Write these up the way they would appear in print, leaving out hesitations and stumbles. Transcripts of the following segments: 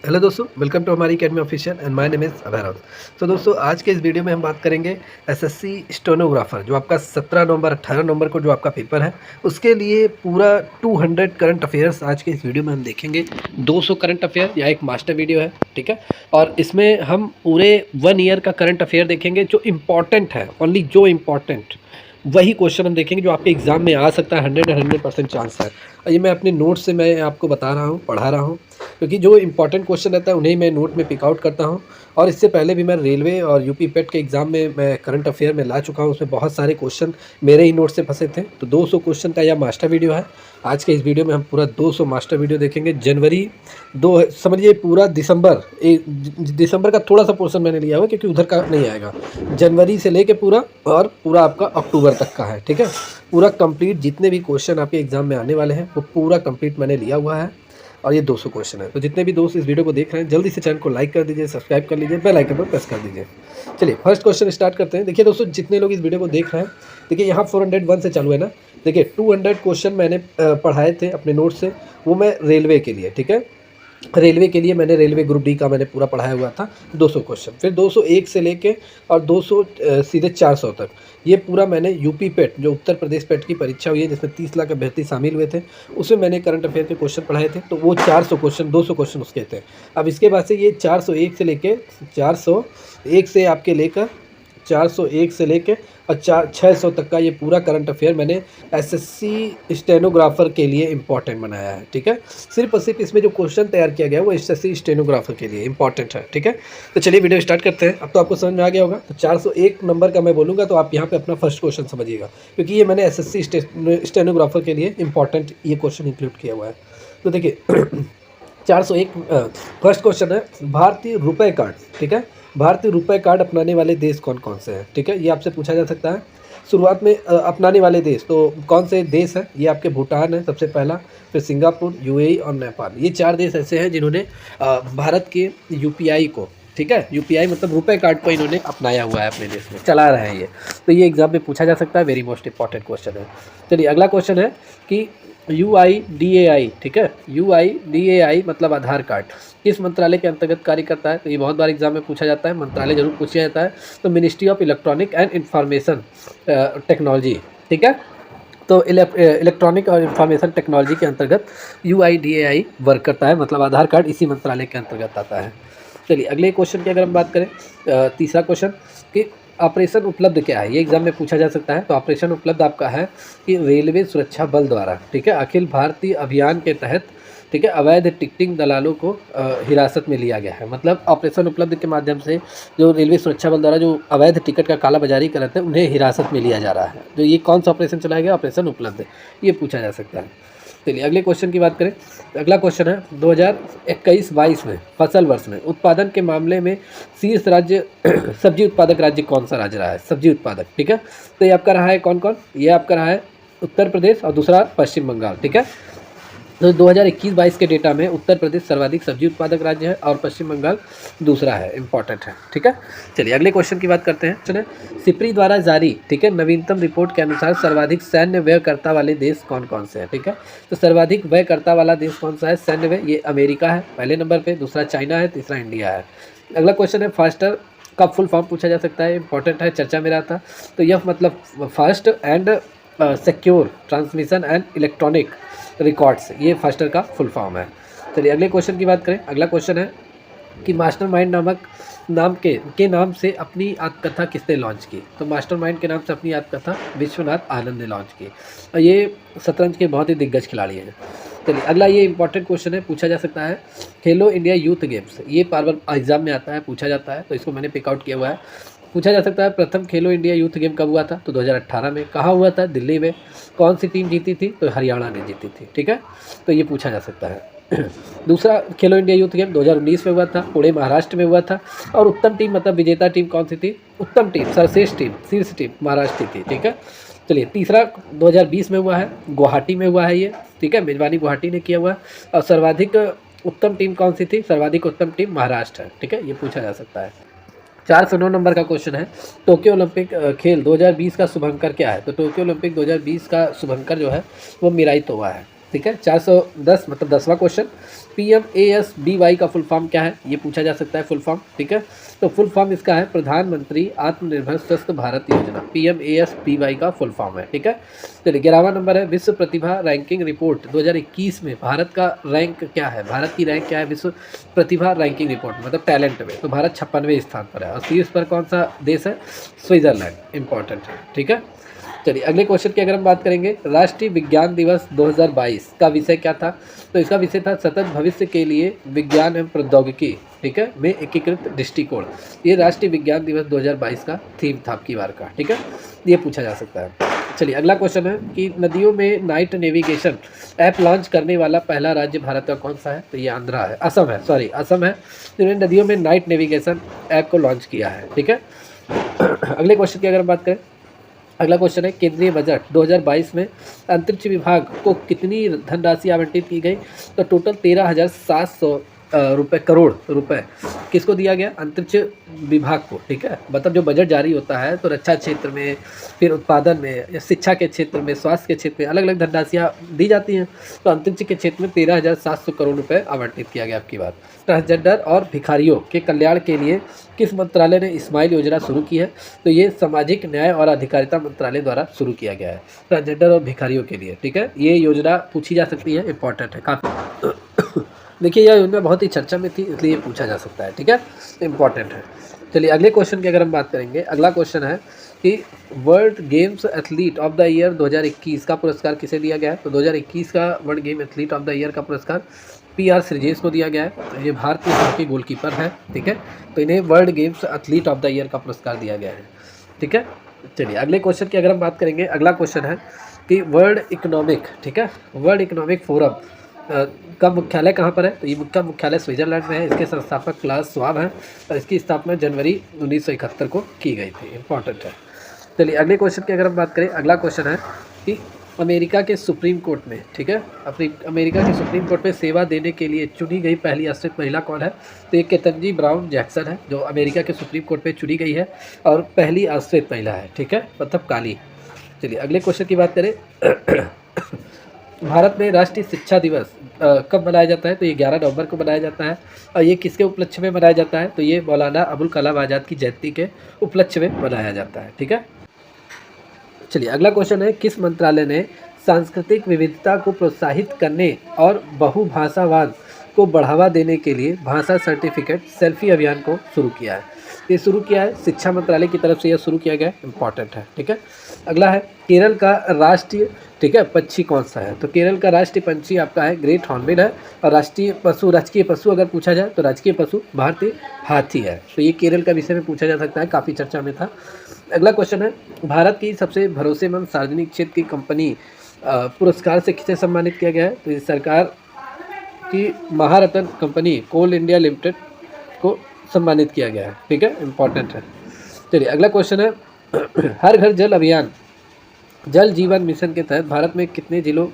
Hello दोस्तों, welcome to हमारी academy official and my name is Abhay Raut. तो दोस्तों, आज के इस वीडियो में हम बात करेंगे एसएससी स्टेनोग्राफर जो आपका 17 नवंबर 18 नवंबर को जो आपका पेपर है उसके लिए पूरा 200 करंट अफेयर्स आज के इस वीडियो में हम देखेंगे। 200 करंट अफेयर या एक मास्टर वीडियो है, ठीक है। और इसमें हम पूरे 1 ईयर का करंट अफेयर देखेंगे जो इम्पॉर्टेंट है, ओनली जो इम्पॉर्टेंट वही क्वेश्चन हम देखेंगे जो आपके एग्जाम में आ सकता है। 100% चांस है। और ये मैं अपने नोट से मैं आपको बता रहा हूँ, पढ़ा रहा हूँ, क्योंकि जो इंपॉर्टेंट क्वेश्चन रहता है उन्हें मैं नोट में पिक आउट करता हूँ। और इससे पहले भी मैं रेलवे और यूपी पेट के एग्ज़ाम में मैं करंट अफेयर में ला चुका हूँ। उसमें बहुत सारे क्वेश्चन मेरे ही नोट से फंसे थे। तो 200 क्वेश्चन का यह मास्टर वीडियो है। आज के इस वीडियो में हम पूरा 200 मास्टर वीडियो देखेंगे। जनवरी दो समझिए पूरा दिसंबर का थोड़ा सा पोर्शन मैंने लिया हुआ क्योंकि उधर का नहीं आएगा। जनवरी से लेके पूरा और पूरा आपका अक्टूबर तक का है, ठीक है। पूरा कंप्लीट जितने भी क्वेश्चन आपके एग्जाम में आने वाले हैं वो पूरा कंप्लीट मैंने लिया हुआ है। और ये 200 क्वेश्चन है। तो जितने भी दोस्त इस वीडियो को देख रहे हैं जल्दी से चैनल को लाइक कर दीजिए, सब्सक्राइब कर लीजिए, बेल आइकन पर प्रेस कर दीजिए। चलिए फर्स्ट क्वेश्चन स्टार्ट करते हैं। देखिए दोस्तों, जितने लोग इस वीडियो को देख रहे हैं, देखिए यहाँ 401 से चालू है ना। देखिए 200 क्वेश्चन मैंने पढ़ाए थे अपने नोट से, वो मैं रेलवे के लिए, ठीक है। रेलवे के लिए मैंने रेलवे ग्रुप डी का मैंने पूरा पढ़ाया हुआ था 200 क्वेश्चन। फिर 201 से लेके और 200 सीधे 400 तक ये पूरा मैंने यूपी पेट जो उत्तर प्रदेश पेट की परीक्षा हुई है जिसमें 30 लाख अभ्यर्थी शामिल हुए थे, उसमें मैंने करंट अफेयर के क्वेश्चन पढ़ाए थे। तो वो 400 क्वेश्चन 200 क्वेश्चन उसके थे। अब इसके बाद से ये 401 से आपके लेकर 401 से लेके और 600 तक का ये पूरा करंट अफेयर मैंने एसएससी स्टेनोग्राफर के लिए इम्पॉर्टेंट बनाया है, ठीक है। सिर्फ और सिर्फ इसमें जो क्वेश्चन तैयार किया गया है वो एसएससी स्टेनोग्राफर के लिए इम्पॉर्टेंट है, ठीक है। तो चलिए वीडियो स्टार्ट करते हैं। अब तो आपको समझ में आ गया होगा। तो 401 नंबर का मैं बोलूँगा तो आप यहाँ पे अपना फर्स्ट क्वेश्चन समझिएगा, क्योंकि ये मैंने एसएससी स्टेनोग्राफर के लिए इम्पॉर्टेंट ये क्वेश्चन इंक्लूड किया हुआ है। तो देखिए 401 फर्स्ट क्वेश्चन है भारतीय रुपए कार्ड, ठीक है। भारतीय रुपए कार्ड अपनाने वाले देश कौन कौन से हैं, ठीक है। ये आपसे पूछा जा सकता है। शुरुआत में अपनाने वाले देश तो कौन से देश हैं? ये आपके भूटान है सबसे पहला, फिर सिंगापुर, यूएई और नेपाल। ये 4 देश ऐसे हैं जिन्होंने भारत के यूपीआई को, ठीक है, यूपीआई मतलब रुपए कार्ड को इन्होंने अपनाया हुआ है, अपने देश में चला रहे हैं ये। तो ये एग्जाम में पूछा जा सकता है, वेरी मोस्ट इंपॉर्टेंट क्वेश्चन है। चलिए अगला क्वेश्चन है कि UIDAI, ठीक है, UIDAI मतलब आधार कार्ड किस मंत्रालय के अंतर्गत कार्य करता है? तो ये बहुत बार एग्जाम में पूछा जाता है, मंत्रालय जरूर पूछा जाता है। तो ministry of electronic and information technology, ठीक है। तो इलेक्ट्रॉनिक और इंफॉर्मेशन टेक्नोलॉजी के अंतर्गत UIDAI वर्क करता है, मतलब आधार कार्ड इसी मंत्रालय के अंतर्गत आता है। चलिए अगले क्वेश्चन की अगर हम बात करें, तीसरा क्वेश्चन कि ऑपरेशन उपलब्ध क्या है? ये एग्जाम में पूछा जा सकता है। तो ऑपरेशन उपलब्ध आपका है कि रेलवे सुरक्षा बल द्वारा, ठीक है, अखिल भारतीय अभियान के तहत, ठीक है, अवैध टिकटिंग दलालों को हिरासत में लिया गया है। मतलब ऑपरेशन उपलब्ध के माध्यम से जो रेलवे सुरक्षा बल द्वारा जो अवैध टिकट का कालाबाजारी करते हैं उन्हें हिरासत में लिया जा रहा है। तो ये कौन सा ऑपरेशन चलाया गया? ऑपरेशन उपलब्ध, ये पूछा जा सकता है। चलिए अगले क्वेश्चन की बात करें। अगला क्वेश्चन है 2021-22 में फसल वर्ष में उत्पादन के मामले में शीर्ष राज्य सब्जी उत्पादक राज्य कौन सा राज्य रहा है? सब्जी उत्पादक, ठीक है। तो ये आपका रहा है कौन कौन? ये आपका रहा है उत्तर प्रदेश और दूसरा पश्चिम बंगाल, ठीक है। तो 2021-22 के डेटा में उत्तर प्रदेश सर्वाधिक सब्जी उत्पादक राज्य है और पश्चिम बंगाल दूसरा है, इंपॉर्टेंट है, ठीक है। चलिए अगले क्वेश्चन की बात करते हैं। चलिए सिप्री द्वारा जारी, ठीक है, नवीनतम रिपोर्ट के अनुसार सर्वाधिक सैन्य व्ययकर्ता वाले देश कौन कौन से हैं, ठीक है। तो सर्वाधिक व्ययकर्ता वाला देश कौन सा है सैन्य व्यय? ये अमेरिका है पहले नंबर पर, दूसरा चाइना है, तीसरा इंडिया है। अगला क्वेश्चन है फास्टर का फुल फॉर्म पूछा जा सकता है, इंपॉर्टेंट है, चर्चा में रहा था। तो यह मतलब fast and secure transmission and electronic records, ये फास्टर का फुल फॉर्म है। चलिए अगले क्वेश्चन की बात करें। अगला क्वेश्चन है कि मास्टरमाइंड नाम नाम से अपनी आत्मकथा किसने लॉन्च की? तो मास्टरमाइंड के नाम से अपनी आत्मकथा विश्वनाथ आनंद ने लॉन्च की और ये शतरंज के बहुत ही दिग्गज खिलाड़ी हैं। चलिए अगला ये इंपॉर्टेंट क्वेश्चन है, पूछा जा सकता है खेलो इंडिया यूथ गेम्स, ये बार बार एग्जाम में आता है, पूछा जाता है, तो इसको मैंने पिकआउट किया हुआ है। पूछा जा सकता है प्रथम खेलो इंडिया यूथ गेम कब हुआ था? तो 2018 में। कहाँ हुआ था? दिल्ली में। कौन सी टीम जीती थी? तो हरियाणा ने जीती थी, ठीक है। तो ये पूछा जा सकता है। दूसरा खेलो इंडिया यूथ गेम 2019 में हुआ था, पुणे महाराष्ट्र में हुआ था। और उत्तम टीम मतलब विजेता टीम कौन सी थी? उत्तम टीम, सर्वश्रेष्ठ टीम, शीर्ष टीम महाराष्ट्र थी, ठीक है। चलिए तीसरा 2020 में हुआ है, गुवाहाटी में हुआ है ये, ठीक है, मेजबानी गुवाहाटी ने किया हुआ है। और सर्वाधिक उत्तम टीम कौन सी थी? सर्वाधिक उत्तम टीम महाराष्ट्र है, ठीक है, ये पूछा जा सकता है। 409 नंबर का क्वेश्चन है टोक्यो ओलंपिक खेल 2020 का शुभंकर क्या है? तो टोक्यो ओलंपिक 2020 का शुभंकर जो है वो मिराई तोवा है, ठीक है। 410 मतलब 10वां क्वेश्चन, PMASBY का फुल फॉर्म क्या है, ये पूछा जा सकता है फुल फॉर्म, ठीक है। तो फुल फॉर्म इसका है प्रधानमंत्री आत्मनिर्भर स्वस्थ भारत योजना, PMASBY का फुल फॉर्म है, ठीक है। चलिए 11वां नंबर है, विश्व प्रतिभा रैंकिंग रिपोर्ट 2021 में भारत का रैंक क्या है, भारत की रैंक क्या है विश्व प्रतिभा रैंकिंग रिपोर्ट मतलब टैलेंट में, तो भारत 56वें स्थान पर है। और शीर्ष पर कौन सा देश है, स्विट्जरलैंड, इंपॉर्टेंट है, ठीक है। चलिए अगले क्वेश्चन की अगर हम बात करेंगे, राष्ट्रीय विज्ञान दिवस 2022 का विषय क्या था, तो इसका विषय था सतत भविष्य के लिए विज्ञान एवं प्रौद्योगिकी, ठीक है, में एकीकृत दृष्टिकोण। ये राष्ट्रीय विज्ञान दिवस 2022 का थीम था आपकी बार का, ठीक है, ये पूछा जा सकता है। चलिए अगला क्वेश्चन है कि नदियों में नाइट नेविगेशन ऐप लॉन्च करने वाला पहला राज्य भारत का कौन सा है, तो ये आंध्रा है, असम है, सॉरी असम है, जिन्होंने नदियों में नाइट नेविगेशन ऐप को लॉन्च किया है, ठीक है। अगले क्वेश्चन की अगर हम बात करें, अगला क्वेश्चन है केंद्रीय बजट 2022 में अंतरिक्ष विभाग को कितनी धनराशि आवंटित की गई, तो टोटल 13,700 करोड़ रुपए किसको दिया गया, अंतरिक्ष विभाग को, ठीक है। मतलब जो बजट जारी होता है तो रक्षा क्षेत्र में, फिर उत्पादन में, या शिक्षा के क्षेत्र में, स्वास्थ्य के क्षेत्र में अलग अलग धनराशियाँ दी जाती हैं, तो अंतरिक्ष के क्षेत्र में 13,700 करोड़ रुपए आवंटित किया गया आपकी बात। ट्रांसजेंडर और भिखारियों के कल्याण के लिए किस मंत्रालय ने स्माइल योजना शुरू की है, तो ये सामाजिक न्याय और अधिकारिता मंत्रालय द्वारा शुरू किया गया है, ट्रांसजेंडर और भिखारियों के लिए, ठीक है। ये योजना पूछी जा सकती है, इंपॉर्टेंट है काफ़ी। देखिए यह योजना बहुत ही चर्चा में थी, इसलिए ये पूछा जा सकता है, ठीक है, इंपॉर्टेंट है। चलिए अगले क्वेश्चन की अगर हम बात करेंगे, अगला क्वेश्चन है कि world games athlete of the year 2021 का पुरस्कार किसे दिया गया है, तो 2021 का world game athlete of the year का पुरस्कार PR श्रीजेश को दिया गया है। तो ये भारतीय हॉकी गोलकीपर है, ठीक है, तो इन्हें world games athlete of the year का पुरस्कार दिया गया है, ठीक है। चलिए अगले क्वेश्चन की अगर हम बात करेंगे, अगला क्वेश्चन है कि वर्ल्ड इकोनॉमिक, ठीक है, वर्ल्ड इकोनॉमिक फोरम का मुख्यालय कहाँ पर है, तो ये मुख्यालय स्विट्जरलैंड में है। इसके संस्थापक क्लास स्वाब हैं और इसकी स्थापना जनवरी 1971 को की गई थी, इंपॉर्टेंट है। चलिए अगले क्वेश्चन की अगर हम बात करें, अगला क्वेश्चन है कि अमेरिका के सुप्रीम कोर्ट में, ठीक है, अपनी अमेरिका के सुप्रीम कोर्ट में सेवा देने के लिए चुनी गई पहली आश्रित महिला कौन है, तो ये केतनजी ब्राउन जैक्सन है, जो अमेरिका के सुप्रीम कोर्ट में चुनी गई है और पहली आश्रित महिला है, ठीक है, मतलब काली। चलिए अगले क्वेश्चन की बात करें, भारत में राष्ट्रीय शिक्षा दिवस कब मनाया जाता है, तो ये 11 नवंबर को मनाया जाता है। और ये किसके उपलक्ष्य में मनाया जाता है, तो ये मौलाना अबुल कलाम आज़ाद की जयंती के उपलक्ष्य में मनाया जाता है, ठीक है। चलिए अगला क्वेश्चन है, किस मंत्रालय ने सांस्कृतिक विविधता को प्रोत्साहित करने और बहुभाषावाद को बढ़ावा देने के लिए भाषा सर्टिफिकेट सेल्फी अभियान को शुरू किया है, ये शुरू किया है शिक्षा मंत्रालय की तरफ से, यह शुरू किया गया है, इंपॉर्टेंट है, ठीक है। अगला है केरल का राष्ट्रीय, ठीक है, पक्षी कौन सा है, तो केरल का राष्ट्रीय पंछी आपका है ग्रेट हॉर्नबिल है। और राजकीय पशु अगर पूछा जाए तो राजकीय पशु भारतीय हाथी है। तो ये केरल का विषय में पूछा जा सकता है, काफ़ी चर्चा में था। अगला क्वेश्चन है, भारत की सबसे भरोसेमंद सार्वजनिक क्षेत्र की कंपनी पुरस्कार से किसे सम्मानित किया गया है, तो ये सरकार की महारत्न कंपनी कोल इंडिया लिमिटेड को सम्मानित किया गया है, ठीक है, इंपॉर्टेंट है। चलिए अगला क्वेश्चन है, हर घर जल अभियान जल जीवन मिशन के तहत भारत में कितने जिलों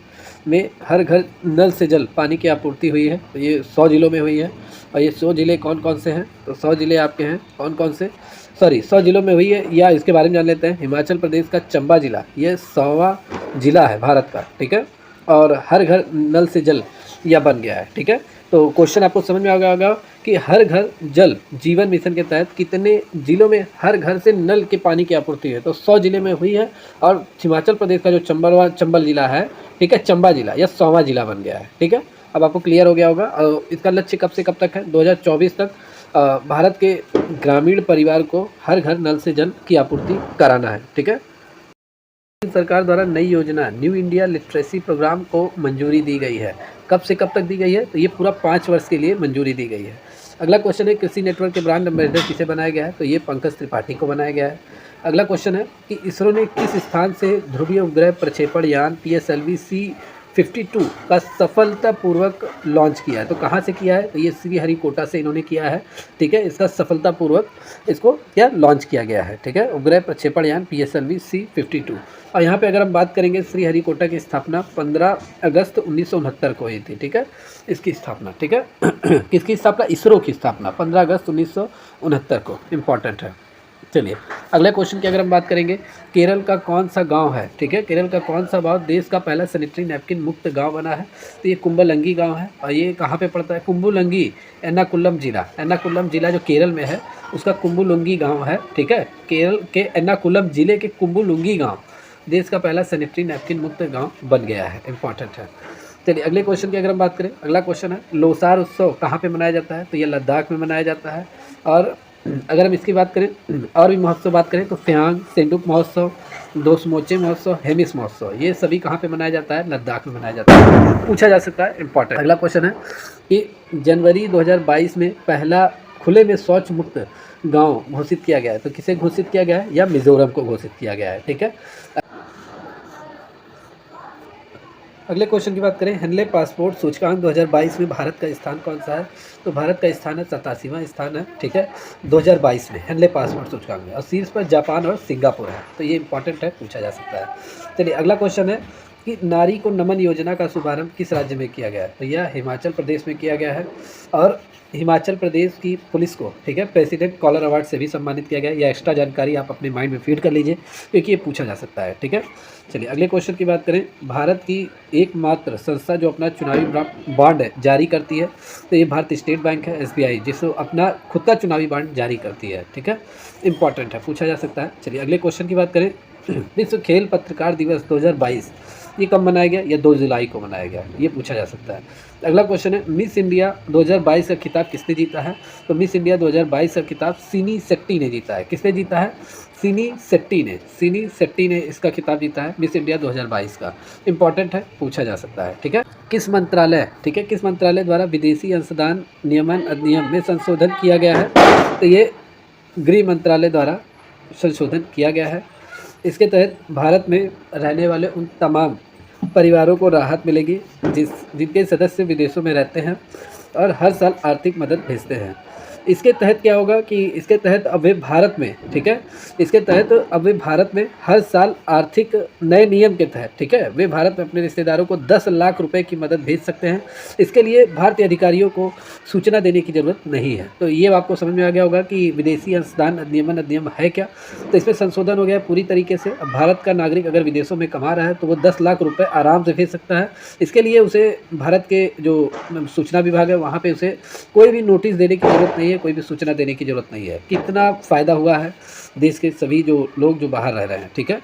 में हर घर नल से जल पानी की आपूर्ति हुई है, तो ये 100 जिलों में हुई है। और ये 100 जिले कौन कौन से हैं, तो 100 जिले आपके हैं कौन कौन से, 100 जिलों में हुई है, या इसके बारे में जान लेते हैं। हिमाचल प्रदेश का चंबा जिला ये 100वां जिला है भारत का, ठीक है, और हर घर नल से जल यह बन गया है, ठीक है। तो क्वेश्चन आपको समझ में आ गया होगा कि हर घर जल जीवन मिशन के तहत कितने जिलों में हर घर से नल के पानी की आपूर्ति है, तो 100 जिले में हुई है। और हिमाचल प्रदेश का जो चंबल जिला है, ठीक है, चंबा जिला यह 100वां जिला बन गया है, ठीक है। अब आपको क्लियर हो गया होगा। और इसका लक्ष्य कब से कब तक है, 2024 तक भारत के ग्रामीण परिवार को हर घर नल से जल की आपूर्ति कराना है, ठीक है। सरकार द्वारा नई योजना न्यू इंडिया लिटरेसी प्रोग्राम को मंजूरी दी गई है, कब से कब तक दी गई है, तो ये पूरा 5 वर्ष के लिए मंजूरी दी गई है। अगला क्वेश्चन है, कृषि नेटवर्क के ब्रांड एम्बेसडर किसे बनाया गया है, तो ये पंकज त्रिपाठी को बनाया गया है। अगला क्वेश्चन है कि इसरो ने किस स्थान से ध्रुवीय उपग्रह प्रक्षेपण यान PSLV C-52 का सफलतापूर्वक लॉन्च किया है, तो कहाँ से किया है, तो ये श्रीहरिकोटा से इन्होंने किया है, ठीक है। इसका सफलतापूर्वक इसको क्या लॉन्च किया गया है, ठीक है, उपग्रह प्रक्षेपण यान PSLV C-52। और यहाँ पे अगर हम बात करेंगे, श्रीहरिकोटा की स्थापना 15 अगस्त 1969 को हुई थी, ठीक है, इसकी स्थापना, ठीक है। किसकी स्थापना, इसरो की स्थापना 15 अगस्त 1969 को, इम्पॉर्टेंट है। चलिए अगले क्वेश्चन की अगर हम बात करेंगे, केरल का कौन सा गांव है, ठीक है, केरल का कौन सा गांव देश का पहला सैनिटरी नैपकिन मुक्त गांव बना है? तो ये कुंभलंगी गांव है। और ये कहाँ पे पड़ता है? कुंभलंगी, एर्नाकुलम जिला जो केरल में है उसका कुंभलुंगी गांव है, ठीक है। केरल के एर्नाकुलम जिले के कुंभलुंगी गांव देश का पहला सैनिटरी नैपकिन मुक्त गांव बन गया है, इंपॉर्टेंट है। चलिए अगले क्वेश्चन की अगर हम बात करें, अगला क्वेश्चन है लोसार उत्सव कहाँ पे मनाया जाता है? तो ये लद्दाख में मनाया जाता है। और अगर हम इसकी बात करें और भी महोत्सव बात करें तो फ्यांग, सेंडुप महोत्सव, दोसमोचे महोत्सव, हेमिस महोत्सव, ये सभी कहाँ पे मनाया जाता है? लद्दाख में मनाया जाता है, पूछा जा सकता है, इंपॉर्टेंट। अगला क्वेश्चन है कि जनवरी 2022 में पहला खुले में शौच मुक्त गांव घोषित किया गया है। तो किसे घोषित किया गया है? या मिजोरम को घोषित किया गया है, ठीक है। अगले क्वेश्चन की बात करें, हेनले पासपोर्ट सूचकांक 2022 में भारत का स्थान कौन सा है? तो भारत का स्थान है 87वां स्थान है, ठीक है, 2022 में हेनले पासपोर्ट सूचकांक में। और शीर्ष पर जापान और सिंगापुर है, तो ये इंपॉर्टेंट है, पूछा जा सकता है। चलिए अगला क्वेश्चन है कि नारी को नमन योजना का शुभारंभ किस राज्य में किया गया है? तो यह हिमाचल प्रदेश में किया गया है। और हिमाचल प्रदेश की पुलिस को, ठीक है, प्रेसिडेंट कॉलर अवार्ड से भी सम्मानित किया गया है। यह एक्स्ट्रा जानकारी आप अपने माइंड में फीड कर लीजिए क्योंकि ये पूछा जा सकता है, ठीक है। चलिए अगले क्वेश्चन की बात करें, भारत की एकमात्र संस्था जो अपना चुनावी बॉन्ड जारी करती है तो ये भारतीय स्टेट बैंक है, SBI, जिसको अपना खुद का चुनावी बॉन्ड जारी करती है, ठीक है, इंपॉर्टेंट है, पूछा जा सकता है। चलिए अगले क्वेश्चन की बात करें, विश्व खेल पत्रकार दिवस 2022 ये कब मनाया गया? या 2 जुलाई को मनाया गया, ये पूछा जा सकता है। अगला क्वेश्चन है, मिस इंडिया 2022 का खिताब किसने जीता है? तो मिस इंडिया 2022 का खिताब सिनी शेट्टी ने जीता है। किसने जीता है? सिनी शेट्टी ने इसका खिताब जीता है, मिस इंडिया 2022 का, इंपॉर्टेंट है, पूछा जा सकता है, ठीक है। किस मंत्रालय, ठीक है, किस मंत्रालय द्वारा विदेशी अंशदान नियमन अधिनियम में संशोधन किया गया है? तो ये गृह मंत्रालय द्वारा संशोधन किया गया है। इसके तहत भारत में रहने वाले उन तमाम परिवारों को राहत मिलेगी जिनके सदस्य विदेशों में रहते हैं और हर साल आर्थिक मदद भेजते हैं। इसके तहत क्या होगा कि इसके तहत अब वे भारत में, ठीक है, इसके तहत अब वे भारत में हर साल आर्थिक नए नियम के तहत, ठीक है, वे भारत में अपने रिश्तेदारों को 10 लाख रुपए की मदद भेज सकते हैं। इसके लिए भारतीय अधिकारियों को सूचना देने की ज़रूरत नहीं है। तो ये आपको समझ में आ गया होगा कि विदेशी अंशदान अधिनियम है क्या। तो इसमें संशोधन हो गया पूरी तरीके से। अब भारत का नागरिक अगर विदेशों में कमा रहा है तो वो 10 लाख रुपये आराम से भेज सकता है। इसके लिए उसे भारत के जो सूचना विभाग है वहाँ पर उसे कोई भी नोटिस देने की ज़रूरत नहीं है, कोई भी सूचना देने की ज़रूरत नहीं है। कितना फ़ायदा हुआ है देश के सभी जो लोग जो बाहर रह रहे हैं, ठीक है,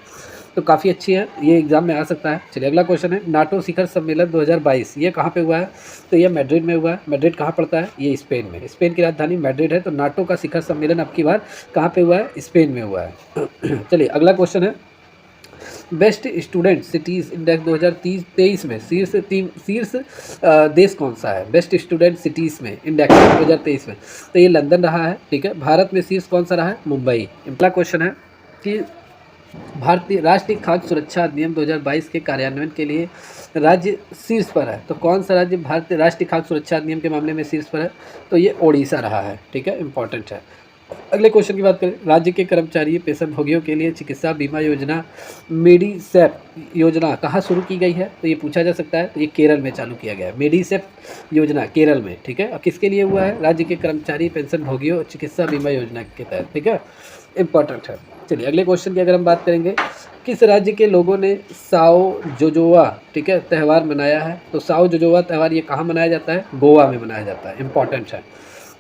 तो काफ़ी अच्छी है, ये एग्जाम में आ सकता है। चलिए अगला क्वेश्चन है, नाटो शिखर सम्मेलन 2022 ये कहाँ पे हुआ है? तो ये मैड्रिड में हुआ है। मैड्रिड कहाँ पड़ता है? ये स्पेन में, स्पेन की राजधानी मैड्रिड है। तो नाटो का शिखर सम्मेलन अब की बार कहाँ पे हुआ है? स्पेन में हुआ है। चलिए अगला क्वेश्चन है, बेस्ट स्टूडेंट सिटीज़ इंडेक्स 2023 में शीर्ष देश कौन सा है? बेस्ट स्टूडेंट सिटीज़ में इंडेक्स 2023 में, तो ये लंदन रहा है, ठीक है। भारत में शीर्ष कौन सा रहा है? मुंबई। अगला क्वेश्चन है कि भारतीय राष्ट्रीय खाद्य सुरक्षा अधिनियम 2022 के कार्यान्वयन के लिए राज्य शीर्ष पर है। तो कौन सा राज्य भारतीय राष्ट्रीय खाद्य सुरक्षा अधिनियम के मामले में शीर्ष पर है? तो ये ओडिशा रहा है, ठीक है, इंपॉर्टेंट है। अगले क्वेश्चन की बात करें, राज्य के कर्मचारी पेंशनभोगियों के लिए चिकित्सा बीमा योजना मेडिसेप योजना कहाँ शुरू की गई है? तो ये पूछा जा सकता है। तो ये केरल में चालू किया गया है, मेडिसेप योजना केरल में, ठीक है। और किसके लिए हुआ है? राज्य के कर्मचारी पेंशनभोगियों चिकित्सा बीमा योजना के तहत, ठीक है, इंपॉर्टेंट है। चलिए अगले क्वेश्चन की अगर हम बात करेंगे, किस राज्य के लोगों ने साओ जोजोवा, ठीक है, त्यौहार मनाया है? तो साओ जोजोवा त्यौहार ये कहाँ मनाया जाता है? गोवा में मनाया जाता है, इंपॉर्टेंट है।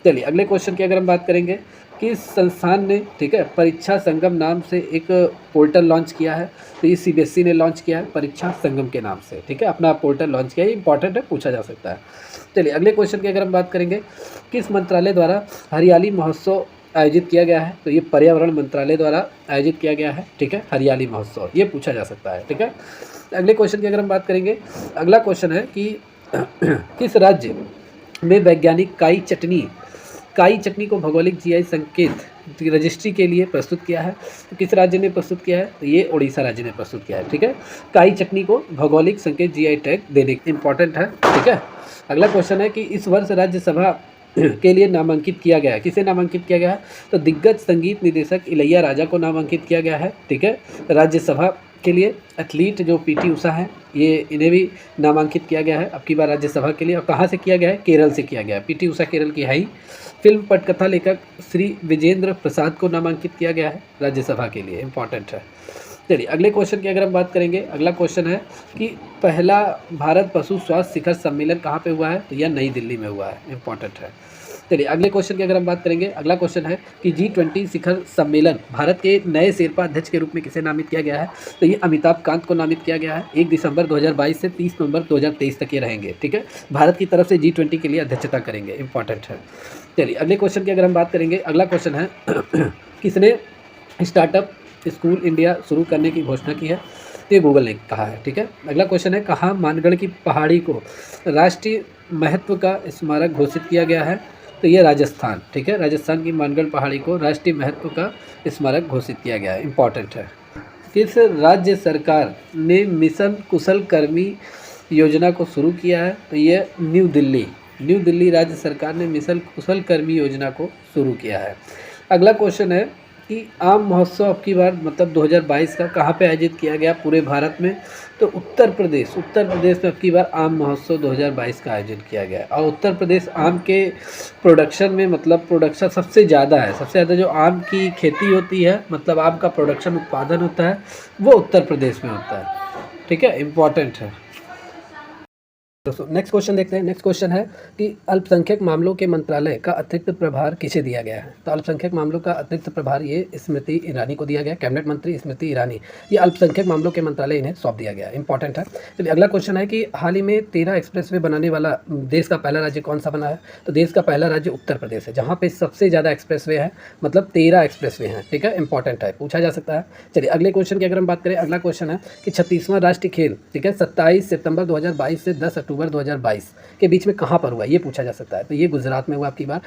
चलिए अगले क्वेश्चन की अगर हम बात करेंगे, किस संस्थान ने, ठीक है, परीक्षा संगम नाम से एक पोर्टल लॉन्च किया है? तो ये CBSE ने लॉन्च किया है, परीक्षा संगम के नाम से, ठीक है, अपना पोर्टल लॉन्च किया है, इंपॉर्टेंट है, पूछा जा सकता है। चलिए अगले क्वेश्चन की अगर हम बात करेंगे, किस मंत्रालय द्वारा हरियाली महोत्सव आयोजित किया गया है? तो ये पर्यावरण मंत्रालय द्वारा आयोजित किया गया है, ठीक है, हरियाली महोत्सव, ये पूछा जा सकता है, ठीक है। अगले क्वेश्चन की अगर हम बात करेंगे, अगला क्वेश्चन है कि किस राज्य में वैज्ञानिक काई चटनी को भौगोलिक GI संकेत रजिस्ट्री के लिए प्रस्तुत किया है? तो किस राज्य ने प्रस्तुत किया है? तो ये ओडिशा राज्य ने प्रस्तुत किया है, ठीक है, काई चटनी को भौगोलिक संकेत GI टैग देने, इंपॉर्टेंट है, ठीक है। अगला क्वेश्चन है कि इस वर्ष राज्यसभा के लिए नामांकित किया गया है, किसे नामांकित किया गया है? तो दिग्गज संगीत निदेशक इलैया राजा को नामांकित किया गया है, ठीक है, राज्यसभा के लिए एथलीट जो पीटी उषा हैं, ये इन्हें भी नामांकित किया गया है अब की बार राज्यसभा के लिए। और कहाँ से किया गया है? केरल से किया गया है। पीटी उषा केरल की है ही। फिल्म पटकथा लेखक श्री विजेंद्र प्रसाद को नामांकित किया गया है राज्यसभा के लिए, इंपॉर्टेंट है। चलिए अगले क्वेश्चन की अगर हम बात करेंगे, अगला क्वेश्चन है कि पहला भारत पशु स्वास्थ्य शिखर सम्मेलन कहाँ पे हुआ है? तो यह नई दिल्ली में हुआ है, इंपॉर्टेंट है। चलिए अगले क्वेश्चन की अगर हम बात करेंगे, अगला क्वेश्चन है कि G20 शिखर सम्मेलन भारत के नए शेरपा अध्यक्ष के रूप में किसे नामित किया गया है? तो ये अमिताभ कांत को नामित किया गया है। 1 दिसंबर 2022 से 30 नवंबर 2023 तक ये रहेंगे, ठीक है। भारत की तरफ से G20 के लिए अध्यक्षता करेंगे, इंपॉर्टेंट है। चलिए अगले क्वेश्चन की अगर हम बात करेंगे, अगला क्वेश्चन है किसने स्टार्टअप स्कूल इंडिया शुरू करने की घोषणा की है? तो ये गूगल ने कहा है, ठीक है। अगला क्वेश्चन है कहाँ मानगढ़ की पहाड़ी को राष्ट्रीय महत्व का स्मारक घोषित किया गया है? तो ये राजस्थान, ठीक है। राजस्थान की मानगढ़ पहाड़ी को राष्ट्रीय महत्व का स्मारक घोषित किया गया है, इंपॉर्टेंट है। किस राज्य सरकार ने मिशन कुशल कर्मी योजना को शुरू किया है? तो ये न्यू दिल्ली राज्य सरकार ने मिशन कुशल कर्मी योजना को शुरू किया है। अगला क्वेश्चन है कि आम महोत्सव अब की बार मतलब 2022 का कहाँ पे आयोजित किया गया पूरे भारत में? तो उत्तर प्रदेश में अब की बार आम महोत्सव 2022 का आयोजन किया गया है। और उत्तर प्रदेश आम के प्रोडक्शन में मतलब प्रोडक्शन सबसे ज़्यादा है, सबसे ज़्यादा जो आम की खेती होती है मतलब आम का प्रोडक्शन उत्पादन होता है वो उत्तर प्रदेश में होता है, ठीक है, इम्पॉर्टेंट है। दोस्तों नेक्स्ट क्वेश्चन देखते हैं। नेक्स्ट क्वेश्चन है कि अल्पसंख्यक मामलों के मंत्रालय का अतिरिक्त प्रभार किसे दिया गया है? तो अल्पसंख्यक मामलों का अतिरिक्त प्रभार ये स्मृति ईरानी को दिया गया, कैबिनेट मंत्री स्मृति ईरानी, ये अल्पसंख्यक मामलों के मंत्रालय इन्हें सौंप दिया गया, इंपॉर्टेंट है। चलिए अगला क्वेश्चन है कि हाल ही में 13 एक्सप्रेसवे बनाने वाला देश का पहला राज्य कौन सा बना है? तो देश का पहला राज्य उत्तर प्रदेश है, जहाँ पर सबसे ज़्यादा एक्सप्रेसवे है, मतलब 13 एक्सप्रेसवे हैं, ठीक है, इंपॉर्टेंट है, पूछा जा सकता है। चलिए अगले क्वेश्चन की अगर हम बात करें, अगला क्वेश्चन है कि 36वां राष्ट्रीय खेल, ठीक है, 27 सितंबर 2022 से 10 अक्टूबर 2022 के बीच में कहाँ पर हुआ, ये पूछा जा सकता है। तो ये गुजरात में हुआ आपकी बार।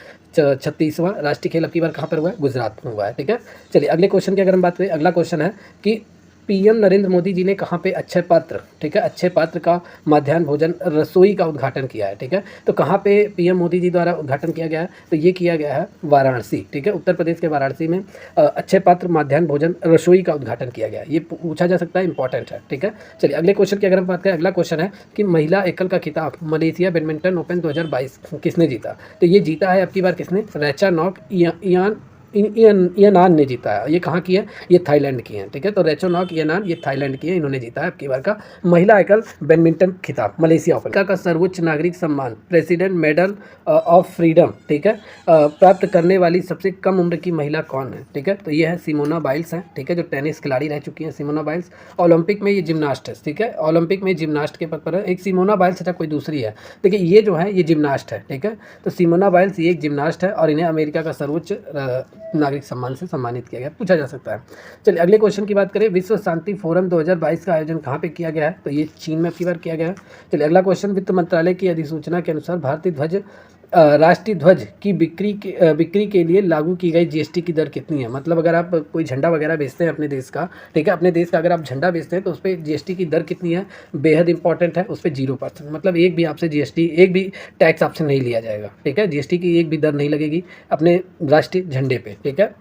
36वां राष्ट्रीय खेल आपकी बार कहाँ पर हुआ है? गुजरात में हुआ है, ठीक है। चलिए अगले क्वेश्चन की अगर हम बात करें, अगला क्वेश्चन है कि पीएम नरेंद्र मोदी जी ने कहाँ पे अक्षय पात्र, ठीक है, अक्षय पात्र का मध्याह्न भोजन रसोई का उद्घाटन किया है, ठीक है। तो कहाँ पे पीएम मोदी जी द्वारा उद्घाटन किया गया है? तो ये किया गया है वाराणसी, ठीक है, उत्तर प्रदेश के वाराणसी में अक्षय पात्र मध्याह्न भोजन रसोई का उद्घाटन किया गया है, ये पूछा जा सकता है, इंपॉर्टेंट है, ठीक है। चलिए अगले क्वेश्चन की अगर हम बात करें, अगला क्वेश्चन है कि महिला एकल का खिताब मलेशिया बैडमिंटन ओपन 2022 किसने जीता? तो ये जीता है आपकी बार किसने? रैचानोक यानान ने जीता है। ये कहाँ की है? ये थाईलैंड की है, ठीक है। तो रैचानोक यानान ये थाईलैंड की है, इन्होंने जीता है आपकी बार का महिला एकल बैडमिंटन खिताब मलेशिया ओपन का सर्वोच्च नागरिक सम्मान प्रेसिडेंट मेडल ऑफ फ्रीडम, ठीक है, प्राप्त करने वाली सबसे कम उम्र की महिला कौन है? ठीक है, तो ये है सिमोना बाइल्स है, ठीक है, जो टेनिस खिलाड़ी रह चुकी हैं सिमोना बाइल्स। ओलंपिक में ये जिम्नास्ट है, ठीक है, ओलंपिक में जिम्नास्ट के पद पर है। एक सिमोना बाइल्स है, कोई दूसरी है, देखिए ये जो है ये जिम्नास्ट है, ठीक है। तो सिमोना बाइल्स ये एक जिम्नास्ट है और इन्हें अमेरिका का सर्वोच्च नागरिक सम्मान से सम्मानित किया गया, पूछा जा सकता है। चलिए अगले क्वेश्चन की बात करें, विश्व शांति फोरम 2022 का आयोजन कहाँ पे किया गया है? तो ये चीन में आपकी बार किया गया है। चलिए अगला क्वेश्चन, वित्त मंत्रालय की अधिसूचना के अनुसार भारतीय ध्वज राष्ट्रीय ध्वज की बिक्री के लिए लागू की गई जीएसटी की दर कितनी है? मतलब अगर आप कोई झंडा वगैरह बेचते हैं अपने देश का, ठीक है, अपने देश का अगर आप झंडा बेचते हैं तो उस पर जीएसटी की दर कितनी है? बेहद इंपॉर्टेंट है, उस पर 0%, मतलब एक भी आपसे जीएसटी, एक भी टैक्स आपसे नहीं लिया जाएगा, ठीक है, जीएसटी की एक भी दर नहीं लगेगी अपने राष्ट्रीय झंडे पे, ठीक है।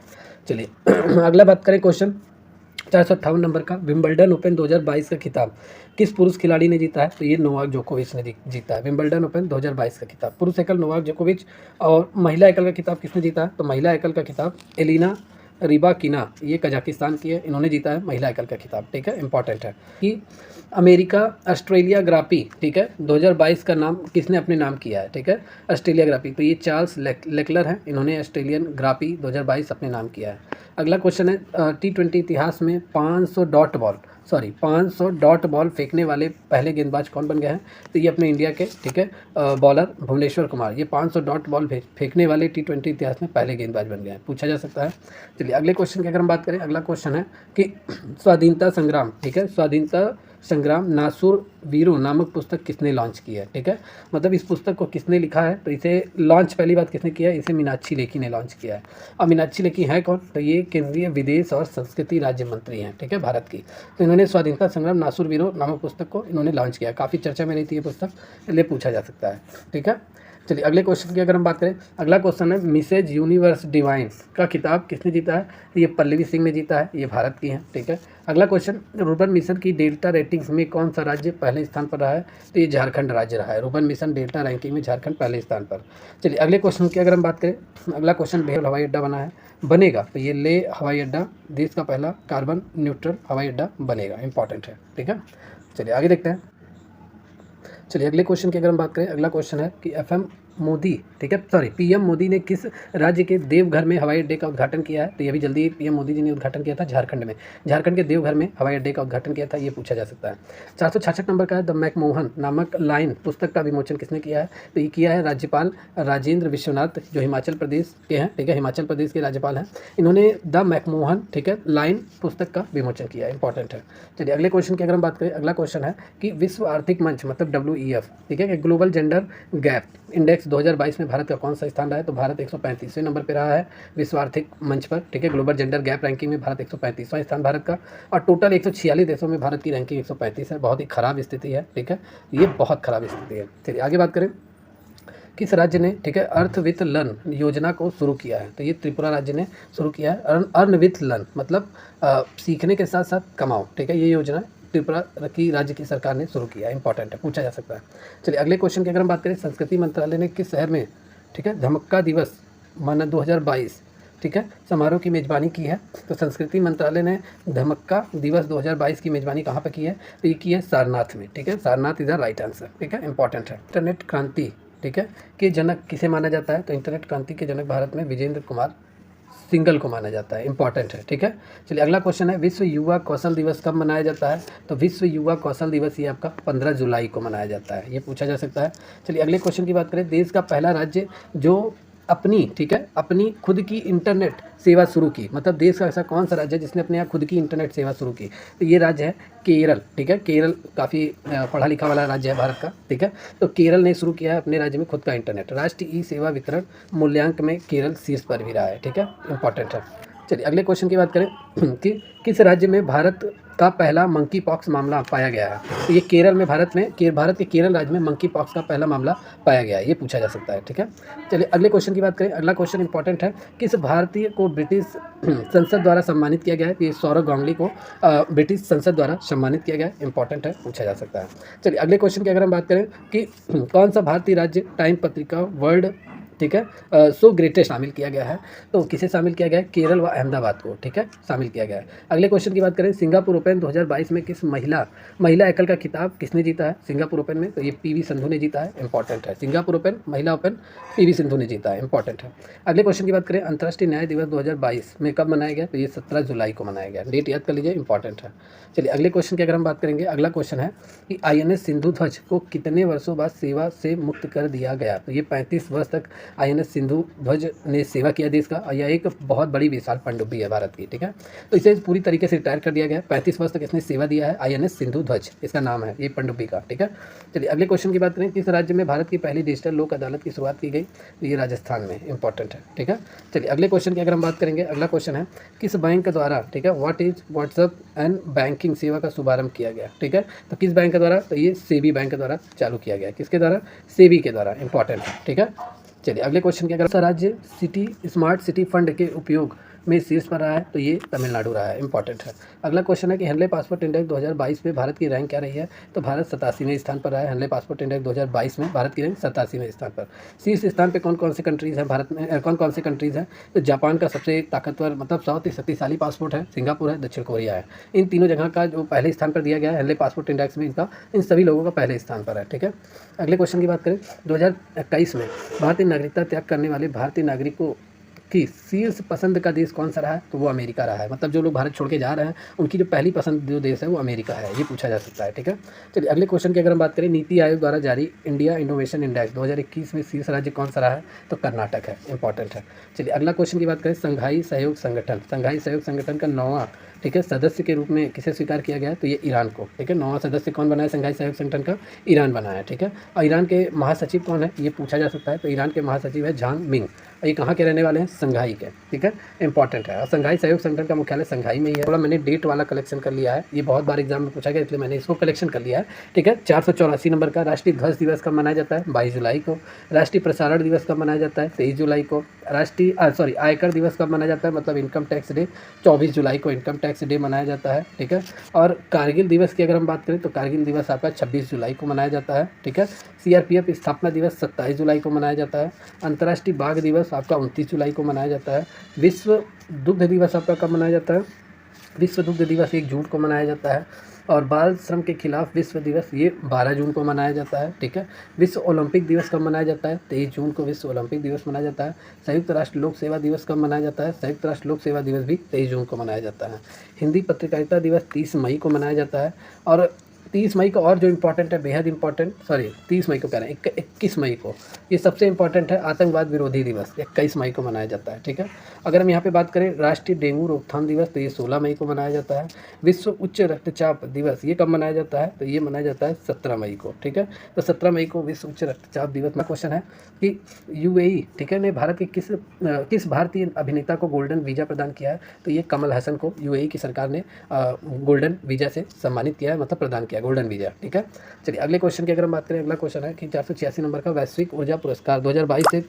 चलिए अगला बात करें क्वेश्चन 458 नंबर का, विंबलडन ओपन 2022 का खिताब किस पुरुष खिलाड़ी ने जीता है? तो ये नोवाक जोकोविच ने जीता है विंबलडन ओपन 2022 का खिताब। पुरुष एकल नोवाक जोकोविच, और महिला एकल का खिताब किसने जीता है? तो महिला एकल का खिताब एलिना रिबाकिना, ये कजाकिस्तान की है, इन्होंने जीता है महिला एकल का खिताब, ठीक है, इंपॉर्टेंट है। कि अमेरिका ऑस्ट्रेलिया ग्रापी, ठीक है, 2022 का नाम किसने अपने नाम किया है? ठीक है, ऑस्ट्रेलिया ग्रापी, तो ये चार्ल्स लेक्लर हैं, इन्होंने ऑस्ट्रेलियन ग्रापी 2022 अपने नाम किया है। अगला क्वेश्चन है T20 इतिहास में 500 डॉट बॉल फेंकने वाले पहले गेंदबाज कौन बन गए हैं? तो ये अपने इंडिया के, ठीक है, बॉलर भुवनेश्वर कुमार, ये 500 डॉट बॉल फेंकने वाले T20 इतिहास में पहले गेंदबाज बन गए हैं, पूछा जा सकता है। चलिए अगले क्वेश्चन की अगर हम बात करें, अगला क्वेश्चन है कि स्वाधीनता संग्राम, ठीक है, स्वाधीनता संग्राम नासूर वीरू नामक पुस्तक किसने लॉन्च की है? ठीक है, मतलब इस पुस्तक को किसने लिखा है? तो इसे लॉन्च पहली बात किसने किया है? इसे मीनाक्षी लेखी ने लॉन्च किया है। और मीनाक्षी लेखी है कौन? तो ये केंद्रीय विदेश और संस्कृति राज्य मंत्री हैं, ठीक है, भारत की। तो इन्होंने स्वाधीनता संग्राम नासूर वीरू नामक पुस्तक को इन्होंने लॉन्च किया, काफ़ी चर्चा में रही थी ये पुस्तक, इसलिए पूछा जा सकता है, ठीक है। चलिए अगले क्वेश्चन की अगर हम बात करें, अगला क्वेश्चन है मिसेज यूनिवर्स डिवाइन का खिताब किसने जीता है? तो ये पल्लवी सिंह ने जीता है, ये भारत की हैं, ठीक है। अगला क्वेश्चन, रूर्बन मिशन की डेल्टा रेटिंग्स में कौन सा राज्य पहले स्थान पर रहा है? तो ये झारखंड राज्य रहा है। रूर्बन मिशन डेल्टा रैंकिंग में झारखंड पहले स्थान पर। चलिए अगले क्वेश्चन की अगर हम बात करें, अगला क्वेश्चन बेहल हवाई अड्डा बनेगा, तो ये ले हवाई अड्डा देश का पहला कार्बन न्यूट्रल हवाई अड्डा बनेगा, इंपॉर्टेंट है, ठीक है। चलिए आगे देखते हैं। चलिए अगले क्वेश्चन की अगर हम बात करें, अगला क्वेश्चन है कि पीएम मोदी ने किस राज्य के देवघर में हवाई अड्डे का उद्घाटन किया है? तो ये भी जल्दी पीएम मोदी जी ने उद्घाटन किया था झारखंड में, झारखंड के देवघर में हवाई अड्डे का उद्घाटन किया था, ये पूछा जा सकता है। 466 नंबर का है, द मैकमोहन नामक लाइन पुस्तक का विमोचन किसने किया है? तो ये किया है राज्यपाल राजेंद्र विश्वनाथ, जो हिमाचल प्रदेश के हैं, ठीक है, हिमाचल प्रदेश के राज्यपाल हैं। इन्होंने द मैकमोहन, ठीक है, लाइन पुस्तक का विमोचन किया है, इंपॉर्टेंट है। चलिए अगले क्वेश्चन की अगर हम बात करें, अगला क्वेश्चन है कि विश्व आर्थिक मंच मतलब WEF, ठीक है, ग्लोबल जेंडर गैप इंडेक्स 2022 में भारत का कौन सा स्थान रहा है? तो भारत 135वें नंबर पर रहा है विश्व आर्थिक मंच पर, ठीक है। ग्लोबल जेंडर गैप रैंकिंग में भारत 135वां स्थान भारत का, और टोटल 146 देशों में भारत की रैंकिंग 135 है। बहुत ही खराब स्थिति है, ठीक है, ये बहुत खराब स्थिति है। चलिए आगे बात करें, किस राज्य ने, ठीक है, अर्थ विथ लर्न योजना को शुरू किया है? तो ये त्रिपुरा राज्य ने शुरू किया है। अर्न विथ लर्न मतलब सीखने के साथ साथ कमाओ, ठीक है, ये योजना त्रिपुरा की राज्य की सरकार ने शुरू किया है, इंपॉर्टेंट है, पूछा जा सकता है। चलिए अगले क्वेश्चन की अगर हम बात करें, संस्कृति मंत्रालय ने किस शहर में, ठीक है, धमक्का दिवस माना 2022, ठीक है, समारोह की मेज़बानी की है? तो संस्कृति मंत्रालय ने धमक्का दिवस 2022 की मेज़बानी कहाँ पर की है? तो ये की है सारनाथ में, ठीक है, Sarnath is the right answer, ठीक है, इंपॉर्टेंट है। इंटरनेट क्रांति, ठीक है, के जनक किसे माना जाता है? तो इंटरनेट क्रांति के जनक भारत में विजेंद्र कुमार सिंगल को माना जाता है, इंपॉर्टेंट है, ठीक है। चलिए अगला क्वेश्चन है, विश्व युवा कौशल दिवस कब मनाया जाता है? तो विश्व युवा कौशल दिवस ये आपका 15 जुलाई को मनाया जाता है, ये पूछा जा सकता है। चलिए अगले क्वेश्चन की बात करें, देश का पहला राज्य जो अपनी, ठीक है, अपनी खुद की इंटरनेट सेवा शुरू की, मतलब देश का ऐसा कौन सा राज्य है जिसने अपने यहाँ खुद की इंटरनेट सेवा शुरू की? तो ये राज्य है केरल, ठीक है, केरल काफ़ी पढ़ा लिखा वाला राज्य है भारत का, ठीक है। तो केरल ने शुरू किया है अपने राज्य में खुद का इंटरनेट। राष्ट्रीय ई सेवा वितरण मूल्यांकन में केरल शीर्ष पर भी रहा है, ठीक है, इंपॉर्टेंट है। चलिए अगले क्वेश्चन की बात करें कि किस राज्य में भारत का पहला मंकी पॉक्स मामला पाया गया है? तो ये केरल में, भारत के केरल राज्य में मंकी पॉक्स का पहला मामला पाया गया है, ये पूछा जा सकता है, ठीक है। चलिए अगले क्वेश्चन की बात करें, अगला क्वेश्चन इंपॉर्टेंट है, किस भारतीय को ब्रिटिश संसद द्वारा सम्मानित किया गया है? ये सौरव गांगुली को ब्रिटिश संसद द्वारा सम्मानित किया गया है, इंपॉर्टेंट है, पूछा जा सकता है। चलिए अगले क्वेश्चन की अगर हम बात करें कि कौन सा भारतीय राज्य टाइम पत्रिका वर्ल्ड, ठीक है, सो ग्रेटेस्ट शामिल किया गया है? तो किसे शामिल किया गया है? केरल व अहमदाबाद को, ठीक है, शामिल किया गया है। अगले क्वेश्चन की बात करें, सिंगापुर ओपन 2022 में किस महिला एकल का खिताब किसने जीता है सिंगापुर ओपन में? तो ये PV सिंधु ने जीता है, इंपॉर्टेंट है। सिंगापुर ओपन महिला ओपन PV सिंधु ने जीता है, इंपॉर्टेंट है। अगले क्वेश्चन की बात करें, अंतर्राष्ट्रीय न्याय दिवस 2022 में कब मनाया गया? तो ये 17 जुलाई को मनाया गया, डेट याद कर लीजिए, इंपॉर्टेंट है। चलिए अगले क्वेश्चन की अगर हम बात करेंगे, अगला क्वेश्चन है कि INS सिंधु ध्वज को कितने वर्षों बाद सेवा से मुक्त कर दिया गया? तो ये 35 वर्ष तक INS सिंधु ध्वज ने सेवा किया देश का, और यह एक बहुत बड़ी विशाल पनडुब्बी है भारत की, ठीक है। तो इसे पूरी तरीके से रिटायर कर दिया गया, 35 वर्ष तक इसने सेवा दिया है। INS सिंधु ध्वज इसका नाम है, ये पनडुब्बी का, ठीक है। चलिए अगले क्वेश्चन की बात करें, किस राज्य में भारत की पहली डिजिटल लोक अदालत की शुरुआत की गई? तो ये राजस्थान में, इंपॉर्टेंट है, ठीक है। चलिए अगले क्वेश्चन की अगर हम बात करेंगे, अगला क्वेश्चन है, किस बैंक द्वारा, ठीक है, व्हाट्सएप एंड बैंकिंग सेवा का शुभारंभ किया गया? ठीक है, तो किस बैंक के द्वारा? तो ये सेबी बैंक के द्वारा चालू किया गया। किसके द्वारा? सेबी के द्वारा, इंपॉर्टेंट है, ठीक है। चलिए अगले क्वेश्चन की अगर राज्य सिटी स्मार्ट सिटी फंड के उपयोग में शीर्ष पर रहा है? तो ये तमिलनाडु रहा है, इंपॉर्टेंट है। अगला क्वेश्चन है कि हेनले पासपोर्ट इंडेक्स 2022 में भारत की रैंक क्या रही है? तो भारत 87वें स्थान पर रहा है। हेनले पासपोर्ट इंडेक्स 2022 में भारत की रैंक 87वें स्थान पर। शीर्ष स्थान पे कौन कौन से कंट्रीज़ हैं भारत में? कौन कौन से कंट्रीज़ हैं? तो जापान का सबसे ताकतवर मतलब बहुत शक्तिशाली पासपोर्ट है, सिंगापुर है, दक्षिण कोरिया है। इन तीनों जगह का जो पहले स्थान पर दिया गया है हेनले पासपोर्ट इंडेक्स में, इनका इन सभी लोगों का पहले स्थान पर है, ठीक है। अगले क्वेश्चन की बात करें, 2021 में भारतीय नागरिकता त्याग करने वाले भारतीय नागरिकों की शीर्ष पसंद का देश कौन सा रहा है? तो वो अमेरिका रहा है। मतलब जो लोग भारत छोड़ के जा रहे हैं उनकी जो पहली पसंद जो देश है वो अमेरिका है, ये पूछा जा सकता है, ठीक है। चलिए अगले क्वेश्चन की अगर हम बात करें, नीति आयोग द्वारा जारी इंडिया इनोवेशन इंडेक्स 2021 में शीर्ष राज्य कौन सा रहा है? तो कर्नाटक है, इंपॉर्टेंट है। चलिए अगला क्वेश्चन की बात करें, संघाई सहयोग संगठन का 9वां, ठीक है, सदस्य के रूप में किसे स्वीकार किया गया है? तो ये ईरान को, ठीक है। 9वां सदस्य कौन बना है संघाई सहयोग संगठन का? ईरान बना है, ठीक है। और ईरान के महासचिव कौन है? ये पूछा जा सकता है। तो ईरान के महासचिव है झांग मिंग, ये कहाँ के रहने वाले हैं? संघाई के, ठीक है, इंपॉर्टेंट है। और संघाई सहयोग संगठन का मुख्यालय संघाई में ही है। थोड़ा मैंने डेट वाला कलेक्शन कर लिया है, ये बहुत बार एग्जाम में पूछा गया इसलिए मैंने इसको कलेक्शन कर लिया है, ठीक है। 484 नंबर का राष्ट्रीय ध्वज दिवस कब मनाया जाता है? 22 जुलाई को। राष्ट्रीय प्रसारण दिवस कब मनाया जाता है? 23 जुलाई को। राष्ट्रीय आयकर दिवस कब मनाया जाता है, मतलब इनकम टैक्स डे? 24 जुलाई को इनकम टैक्स डे मनाया जाता है, ठीक है। और कारगिल दिवस की अगर हम बात करें तो कारगिल दिवस आपका 26 जुलाई को मनाया जाता है, ठीक है। सीआरपीएफ स्थापना दिवस 27 जुलाई को मनाया जाता है। अंतर्राष्ट्रीय बाघ दिवस आपका 29 जुलाई को मनाया जाता है। विश्व दुग्ध दिवस आपका कब मनाया जाता है? विश्व दुग्ध दिवस 1 जून को मनाया जाता है। और बाल श्रम के खिलाफ विश्व दिवस ये 12 जून को मनाया जाता है, ठीक है। विश्व ओलंपिक दिवस कब मनाया जाता है? 23 जून को विश्व ओलंपिक दिवस मनाया जाता है। संयुक्त राष्ट्र लोक सेवा दिवस कब मनाया जाता है? संयुक्त राष्ट्र लोक सेवा दिवस भी 23 जून को मनाया जाता है। हिंदी पत्रकारिता दिवस 30 मई को मनाया जाता है। और 30 मई को और जो इम्पोर्टेंट है, बेहद इंपॉर्टेंट, 30 मई को कह रहे हैं, 21 मई को ये सबसे इंपॉर्टेंट है, आतंकवाद विरोधी दिवस 21 मई को मनाया जाता है, ठीक है। अगर हम यहाँ पे बात करें राष्ट्रीय डेंगू रोकथाम दिवस तो ये 16 मई को मनाया जाता है। विश्व उच्च रक्तचाप दिवस ये कब मनाया जाता है? तो ये मनाया जाता है 17 मई को, ठीक है। तो 17 मई को विश्व उच्च रक्तचाप दिवस में क्वेश्चन है कि यूएई, ठीक है, ने भारत के किस भारतीय अभिनेता को गोल्डन वीज़ा प्रदान किया है? तो ये कमल हसन को यूएई की सरकार ने गोल्डन वीज़ा से सम्मानित किया है, मतलब प्रदान किया गोल्डन वीज़ा, ठीक है। चलिए अगले क्वेश्चन की अगर हम बात करें, अगला क्वेश्चन है कि 486 नंबर का वैश्विक ऊर्जा पुरस्कार 2022 से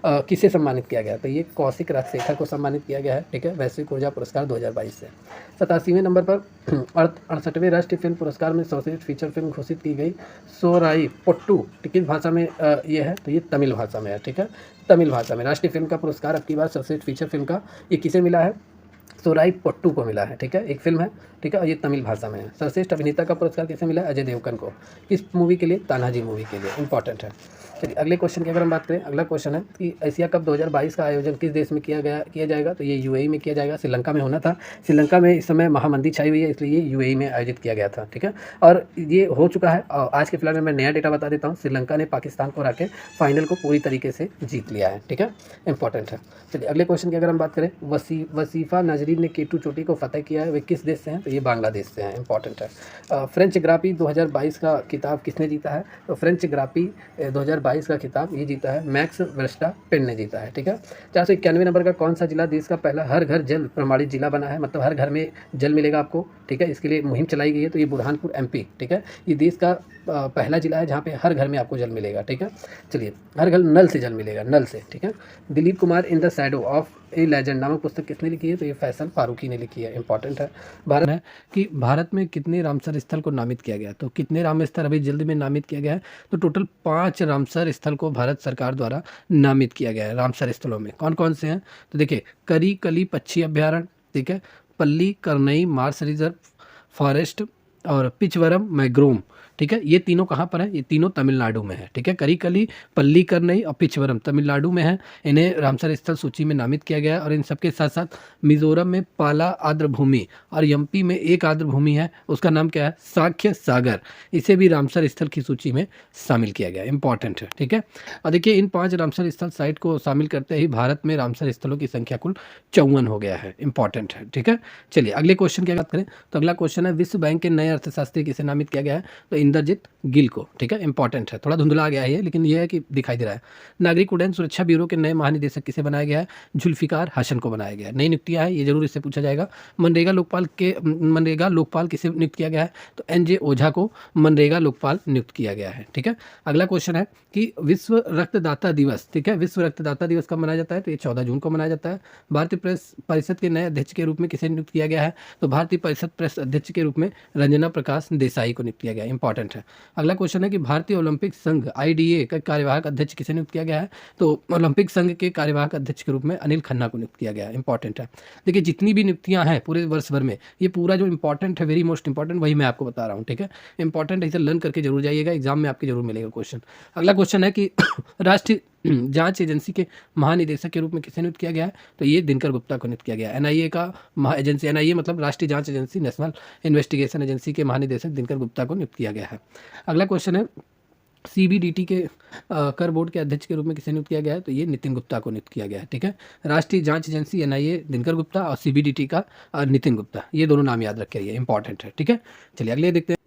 किसे सम्मानित किया गया? तो ये कौशिक राजशेखर को सम्मानित किया गया है, ठीक है, वैश्विक ऊर्जा पुरस्कार 2022 से। 87वें नंबर पर 68वें राष्ट्रीय फिल्म पुरस्कार में सर्वश्रेष्ठ फीचर फिल्म घोषित की गई सोराई पोट्टू, किस भाषा में ये है? तो ये तमिल भाषा में है, ठीक है, तमिल भाषा में। राष्ट्रीय फिल्म का पुरस्कार अब की बार सर्वश्रेष्ठ फीचर फिल्म का ये किसे मिला है? सोराई पोट्टू को मिला है, ठीक है, एक फिल्म है, ठीक है, और ये तमिल भाषा में है। सर्वश्रेष्ठ अभिनेता का पुरस्कार किसे मिला है? अजय देवगन को। किस मूवी के लिए? तानाजी मूवी के लिए, इंपॉर्टेंट है। चलिए अगले क्वेश्चन की अगर हम बात करें, अगला क्वेश्चन है कि एशिया कप 2022 का आयोजन किस देश में किया जाएगा? तो ये यूएई में किया जाएगा। श्रीलंका में होना था, श्रीलंका में इस समय महामंदी छाई हुई है, इसलिए ये यूएई में आयोजित किया गया था, ठीक है, और ये हो चुका है। और आज के फिलहाल में मैं नया डेटा बता देता हूँ, श्रीलंका ने पाकिस्तान को हरा के फाइनल को पूरी तरीके से जीत लिया है, ठीक है, इंपॉर्टेंट है। चलिए अगले क्वेश्चन की अगर हम बात करें, वसीफा नाजरीन ने केटू चोटी को फतह किया है, वे किस देश से हैं? तो ये बांग्लादेश से हैं, इंपॉर्टेंट है। फ्रेंच ग्रापी 2022 का खिताब किसने जीता है? तो फ्रेंच ग्रापी 2022 का खिताब ये जीता है मैक्स वर्स्टापेन ने जीता है, ठीक है। 491 नंबर का कौन सा जिला देश का पहला हर घर जल प्रमाणित जिला बना है? मतलब हर घर में जल मिलेगा आपको, ठीक है, इसके लिए मुहिम चलाई गई है, तो ये बुरहानपुर एमपी, ठीक है, ये देश का पहला जिला है जहाँ पे हर घर में आपको जल मिलेगा, ठीक है। चलिए हर घर नल से जल मिलेगा, नल से, ठीक है। Dilip Kumar in the shadow of A legend नामक पुस्तक किसने लिखी है? तो ये फैसल फारूकी ने लिखी है, इंपॉर्टेंट है। भारत है कि भारत में कितने रामसर स्थल को नामित किया गया? तो कितने रामस्थल अभी जल्द में नामित किया गया है? तो टोटल 5 रामसर स्थल को भारत सरकार द्वारा नामित किया गया है। रामसर स्थलों में कौन कौन से हैं? तो देखिए करी कली पक्षी अभ्यारण्य, ठीक है, पल्ली करनई मार्स रिजर्व फॉरेस्ट और पिचवरम मैग्रोम, ठीक है, ये तीनों कहाँ पर है? ये तीनों तमिलनाडु में है, ठीक है, करीकली पल्ली करनई और पिचवरम तमिलनाडु में है। इन्हें रामसर स्थल सूची में नामित किया गया है। और इन सबके साथ साथ मिजोरम में पाला आर्द्र भूमि और एमपी में एक आर्द्र भूमि है, उसका नाम क्या है? साक्ष्य सागर, इसे भी रामसर स्थल की सूची में शामिल किया गया है, इंपॉर्टेंट है, ठीक है। और देखिए इन 5 रामसर स्थल साइट को शामिल करते ही भारत में रामसर स्थलों की संख्या कुल 54 हो गया है, इंपॉर्टेंट है, ठीक है। चलिए अगले क्वेश्चन की बात करें तो अगला क्वेश्चन है विश्व बैंक के नए अर्थशास्त्री किसे नामित किया गया है? तो इंद्रजीत गिल को, ठीक है, इंपॉर्टेंट है, थोड़ा धुंधला गया है ये, लेकिन ये है कि दिखाई दे रहा है। नागरिक उड्डयन सुरक्षा ब्यूरो के नए महानिदेशक किसे बनाया गया है? जुल्फिकार हसन को बनाया गया है। नई नियुक्तियां है, ये जरूर इससे पूछा जाएगा। मनरेगा लोकपाल किसे नियुक्त किया गया है? तो एनजे ओझा को मनरेगा लोकपाल नियुक्त किया गया है, ठीक है। अगला क्वेश्चन है कि विश्व रक्तदाता दिवस, ठीक है, विश्व रक्तदाता दिवस कब मनाया जाता है? तो ये 14 जून को मनाया जाता है। भारतीय प्रेस परिषद के नए अध्यक्ष के रूप में किसे नियुक्त किया गया है? तो भारतीय परिषद प्रेस अध्यक्ष के रूप में रंजना प्रकाश देसाई को नियुक्त किया गया है, इंपॉर्टेंट है। अगला क्वेश्चन है कि भारतीय ओलंपिक संघ आईडीए का कार्यवाहक अध्यक्ष किसे नियुक्त किया गया है? तो ओलंपिक संघ के कार्यवाहक अध्यक्ष के रूप में अनिल खन्ना को नियुक्त किया गया है, इंपॉर्टेंट है। देखिए जितनी भी नियुक्तियां हैं पूरे वर्ष भर में, ये पूरा जो इंपॉर्टेंट है, वेरी मोस्ट इंपॉर्टेंट, वही मैं आपको बता रहा हूँ, ठीक है, इंपॉर्टेंट है, इसे लर्न करके जरूर जाइएगा, एग्जाम में आपके जरूर मिलेगा क्वेश्चन। अगला क्वेश्चन है कि राष्ट्रीय जांच एजेंसी के महानिदेशक के रूप में किसे नियुक्त किया गया है? तो ये दिनकर गुप्ता को नियुक्त किया गया है। एनआईए का एजेंसी, एनआईए मतलब राष्ट्रीय जांच एजेंसी, नेशनल इन्वेस्टिगेशन एजेंसी के महानिदेशक दिनकर गुप्ता को नियुक्त किया गया है। अगला क्वेश्चन है सीबीडीटी के कर बोर्ड के अध्यक्ष के रूप में किसे नियुक्त किया गया है? तो ये नितिन गुप्ता को नियुक्त किया गया है, ठीक है। राष्ट्रीय जांच एजेंसी एनआईए दिनकर गुप्ता और सीबीडीटी का नितिन गुप्ता, ये दोनों नाम याद रखे, ये इंपॉर्टेंट है, ठीक है। चलिए अगले देखते हैं।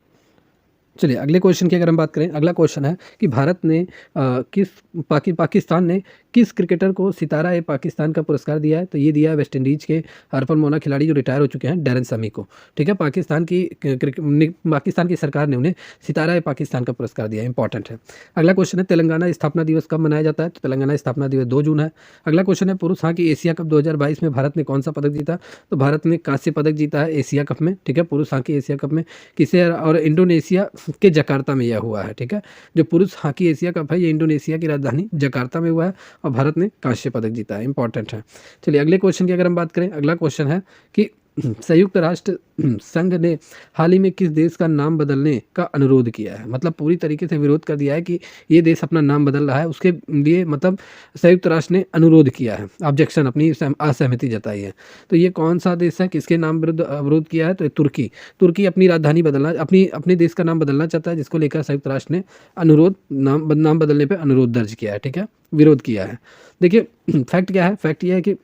चलिए अगले क्वेश्चन की अगर हम बात करें, अगला क्वेश्चन है कि भारत ने किस पाकिस्तान ने किस क्रिकेटर को सितारा ए पाकिस्तान का पुरस्कार दिया है? तो ये दिया है वेस्ट इंडीज़ के हरफन मोना खिलाड़ी जो रिटायर हो चुके हैं, डैरेन सामी को। ठीक है, पाकिस्तान की सरकार ने उन्हें सितारा ए पाकिस्तान का पुरस्कार दिया है, इंपॉर्टेंट है। अगला क्वेश्चन है तेलंगाना स्थापना दिवस कब मनाया जाता है? तो तेलंगाना स्थापना दिवस 2 जून है। अगला क्वेश्चन है पुरुष हॉकी एशिया कप 2022 में भारत ने कौन सा पदक जीता? तो भारत ने कांस्य पदक जीता है एशिया कप में। ठीक है, पुरुष हॉकी एशिया कप में किसे और इंडोनेशिया के जकार्ता में यह हुआ है। ठीक है, जो पुरुष हॉकी एशिया कप है ये इंडोनेशिया की राजधानी जकार्ता में हुआ है और भारत ने कांस्य पदक जीता है, इंपॉर्टेंट है। चलिए अगले क्वेश्चन की अगर हम बात करें, अगला क्वेश्चन है कि संयुक्त राष्ट्र संघ ने हाल ही में किस देश का नाम बदलने का अनुरोध किया है? मतलब पूरी तरीके से विरोध कर दिया है कि ये देश अपना नाम बदल रहा है, उसके लिए मतलब संयुक्त राष्ट्र ने अनुरोध किया है, ऑब्जेक्शन अपनी असहमति जताई है। तो ये कौन सा देश है, किसके नाम विरुद्ध अवरोध किया है? तो तुर्की। तुर्की अपनी राजधानी बदलना, अपने देश का नाम बदलना चाहता है, जिसको लेकर संयुक्त राष्ट्र ने अनुरोध नाम बदलने पर अनुरोध दर्ज किया है। ठीक है, विरोध किया है। देखिए फैक्ट क्या है, फैक्ट ये है कि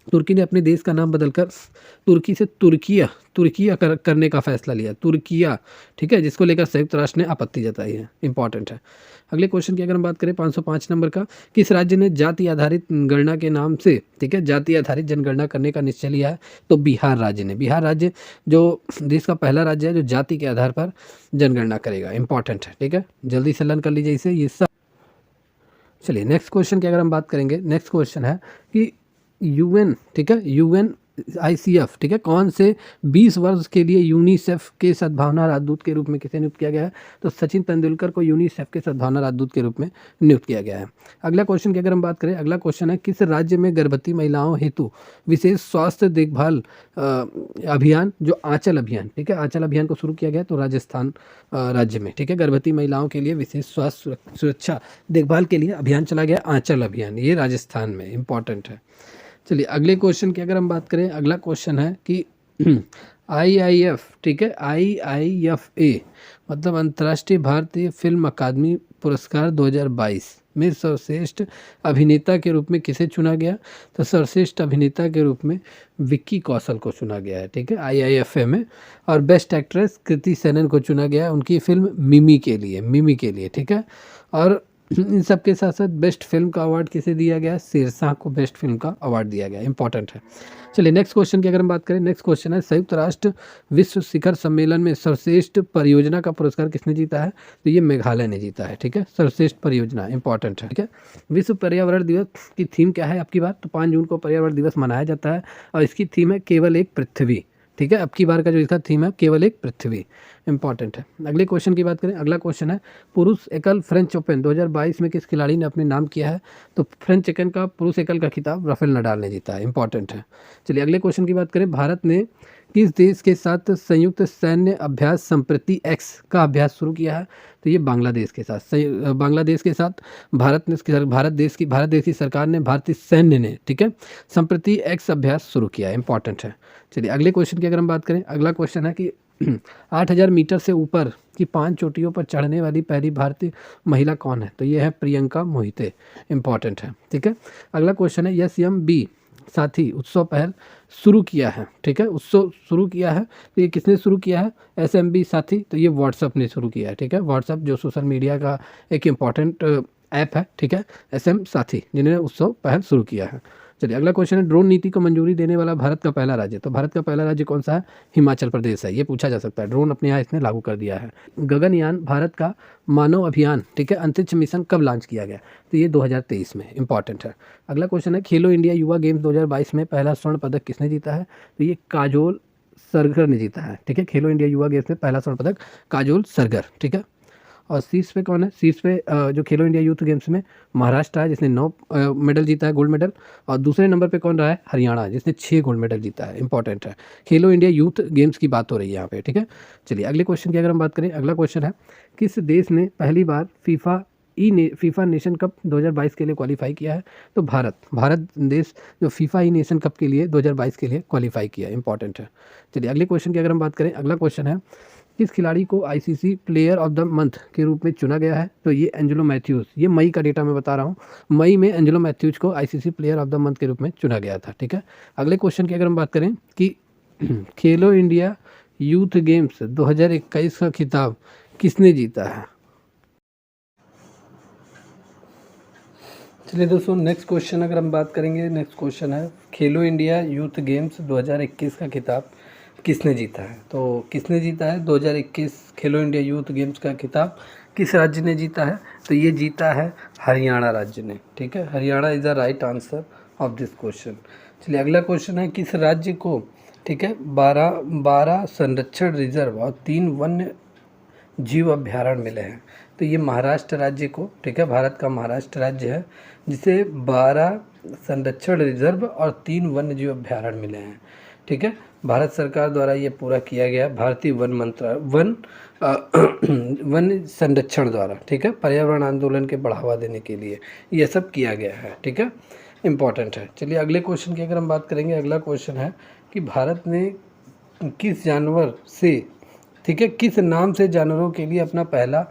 तुर्की ने अपने देश का नाम बदलकर तुर्की से तुर्किया करने का फैसला लिया, तुर्किया। ठीक है, जिसको लेकर संयुक्त राष्ट्र ने आपत्ति जताई है, इंपॉर्टेंट है। अगले क्वेश्चन की अगर हम बात करें 505 नंबर का, किस राज्य ने जाति आधारित गणना के नाम से, ठीक है, जाति आधारित जनगणना करने का निश्चय लिया है? तो बिहार राज्य ने। बिहार राज्य जो देश का पहला राज्य है जो जाति के आधार पर जनगणना करेगा, इंपॉर्टेंट है। ठीक है, जल्दी से लर्न कर लीजिए इसे, ये सब। चलिए नेक्स्ट क्वेश्चन की अगर हम बात करेंगे, नेक्स्ट क्वेश्चन है कि यूएन, ठीक है, यूएनआईसीएफ, ठीक है, कौन से 20 वर्ष के लिए यूनिसेफ के सद्भावना राजदूत के रूप में किसे नियुक्त किया गया है? तो सचिन तेंदुलकर को यूनिसेफ के सद्भावना राजदूत के रूप में नियुक्त किया गया है। अगला क्वेश्चन की अगर हम बात करें, अगला क्वेश्चन है किस राज्य में गर्भवती महिलाओं हेतु विशेष स्वास्थ्य देखभाल अभियान, जो आंचल अभियान, ठीक है, आंचल अभियान को शुरू किया गया? तो राजस्थान राज्य में। ठीक है, गर्भवती महिलाओं के लिए विशेष स्वास्थ्य सुरक्षा देखभाल के लिए अभियान चला गया, आंचल अभियान, ये राजस्थान में, इंपॉर्टेंट है। चलिए अगले क्वेश्चन की अगर हम बात करें, अगला क्वेश्चन है कि आईआईएफ, ठीक है, आईआईएफए मतलब अंतर्राष्ट्रीय भारतीय फिल्म अकादमी पुरस्कार 2022 में सर्वश्रेष्ठ अभिनेता के रूप में किसे चुना गया? तो सर्वश्रेष्ठ अभिनेता के रूप में विक्की कौशल को चुना गया है। ठीक है, आईआईएफए में। और बेस्ट एक्ट्रेस कृति सेनन को चुना गया है उनकी फिल्म मिमी के लिए। ठीक है, और इन सब के साथ साथ बेस्ट फिल्म का अवार्ड किसे दिया गया? शेरशाह को बेस्ट फिल्म का अवार्ड दिया गया, इंपॉर्टेंट है। चलिए नेक्स्ट क्वेश्चन की अगर हम बात करें, नेक्स्ट क्वेश्चन है संयुक्त राष्ट्र विश्व शिखर सम्मेलन में सर्वश्रेष्ठ परियोजना का पुरस्कार किसने जीता है? तो ये मेघालय ने जीता है। ठीक है, सर्वश्रेष्ठ परियोजना, इंपॉर्टेंट है। ठीक है, विश्व पर्यावरण दिवस की थीम क्या है आपकी बार? तो 5 जून को पर्यावरण दिवस मनाया जाता है और इसकी थीम है केवल एक पृथ्वी। ठीक है, अब की बार का जो इसका थीम है केवल एक पृथ्वी, इंपॉर्टेंट है। अगले क्वेश्चन की बात करें, अगला क्वेश्चन है पुरुष एकल फ्रेंच ओपन 2022 में किस खिलाड़ी ने अपने नाम किया है? तो फ्रेंच ओपन का पुरुष एकल का खिताब राफेल नडाल ने जीता है, इंपॉर्टेंट है। चलिए अगले क्वेश्चन की बात करें, भारत ने किस देश के साथ संयुक्त सैन्य अभ्यास संप्रति एक्स का अभ्यास शुरू किया है? तो ये बांग्लादेश के साथ, बांग्लादेश के साथ भारत देश की सरकार ने, भारतीय सैन्य ने, ठीक है, संप्रति एक्स अभ्यास शुरू किया है, इंपॉर्टेंट है। चलिए अगले क्वेश्चन की अगर हम बात करें, अगला क्वेश्चन है कि 8000 मीटर से ऊपर की 5 चोटियों पर चढ़ने वाली पहली भारतीय महिला कौन है? तो ये है प्रियंका मोहिते, इंपॉर्टेंट है। ठीक है, अगला क्वेश्चन है SMB साथी उत्सव पहल शुरू किया है। ठीक है, उत्सव शुरू किया है, तो ये किसने शुरू किया है? SMB साथी, तो ये व्हाट्सअप ने शुरू किया है। ठीक है, व्हाट्सअप जो सोशल मीडिया का एक इम्पॉर्टेंट ऐप है। ठीक है, SM साथी जिन्होंने उत्सव पहल शुरू किया है। चलिए अगला क्वेश्चन है ड्रोन नीति को मंजूरी देने वाला भारत का पहला राज्य। तो भारत का पहला राज्य कौन सा है? हिमाचल प्रदेश है, ये पूछा जा सकता है। ड्रोन अपने यहाँ इसने लागू कर दिया है। गगनयान भारत का मानव अभियान, ठीक है, अंतरिक्ष मिशन कब लॉन्च किया गया? तो ये 2023 में, इंपॉर्टेंट है। अगला क्वेश्चन है खेलो इंडिया युवा गेम्स 2022 में पहला स्वर्ण पदक किसने जीता है? तो ये काजोल सरगर ने जीता है। ठीक है, खेलो इंडिया युवा गेम्स में पहला स्वर्ण पदक काजोल सरगर। ठीक है, और शीर्ष पे कौन है? शीर्ष पे जो खेलो इंडिया यूथ गेम्स में महाराष्ट्र है जिसने 9 मेडल जीता है, गोल्ड मेडल। और दूसरे नंबर पे कौन रहा है? हरियाणा, जिसने 6 गोल्ड मेडल जीता है, इंपॉर्टेंट है। खेलो इंडिया यूथ गेम्स की बात हो रही है यहाँ पे। ठीक है, चलिए अगले क्वेश्चन की अगर हम बात करें, अगला क्वेश्चन है किस देश ने पहली बार फीफा नेशन कप 2022 के लिए क्वालिफाई किया है? तो भारत देश जो फीफा नेशन कप के लिए 2022 के लिए क्वालिफाई किया, इंपॉर्टेंट है। चलिए अगले क्वेश्चन की अगर हम बात करें, अगला क्वेश्चन है किस खिलाड़ी को ICC player of the month के रूप में चुना गया है? तो ये एंजेलो मैथ्यूज़, ये मई का डेटा मैं बता रहा हूँ, मई में एंजेलो मैथ्यूज़ को ICC player of the month के रूप में चुना गया था। ठीक है, अगले क्वेश्चन की अगर हम बात करें कि खेलो इंडिया यूथ गेम्स 2021 का खिताब किसने जीता है? चलिए दोस्तों, नेक्स्ट क्वेश्चन अगर हम बात करेंगे, नेक्स्ट क्वेश्चन है खेलो इंडिया यूथ गेम्स 2021 का खिताब किसने जीता है? तो किसने जीता है 2021 खेलो इंडिया यूथ गेम्स का खिताब किस राज्य ने जीता है? तो ये जीता है हरियाणा राज्य ने, ठीक है। Haryana is the right answer of this question. चलिए अगला क्वेश्चन है किस राज्य को, ठीक है, 12 संरक्षण रिजर्व और 3 वन्य जीव अभ्यारण्य मिले हैं? तो ये महाराष्ट्र राज्य को, ठीक है, भारत का महाराष्ट्र राज्य है जिसे 12 संरक्षण रिजर्व और 3 वन्य जीव अभ्यारण्य मिले हैं, ठीक है। भारत सरकार द्वारा ये पूरा किया गया भारतीय वन संरक्षण द्वारा, ठीक है, पर्यावरण आंदोलन के बढ़ावा देने के लिए ये सब किया गया है, ठीक है, इम्पॉर्टेंट है। चलिए अगले क्वेश्चन की अगर हम बात करेंगे, अगला क्वेश्चन है कि भारत ने किस जानवर से, ठीक है, किस नाम से जानवरों के लिए अपना पहला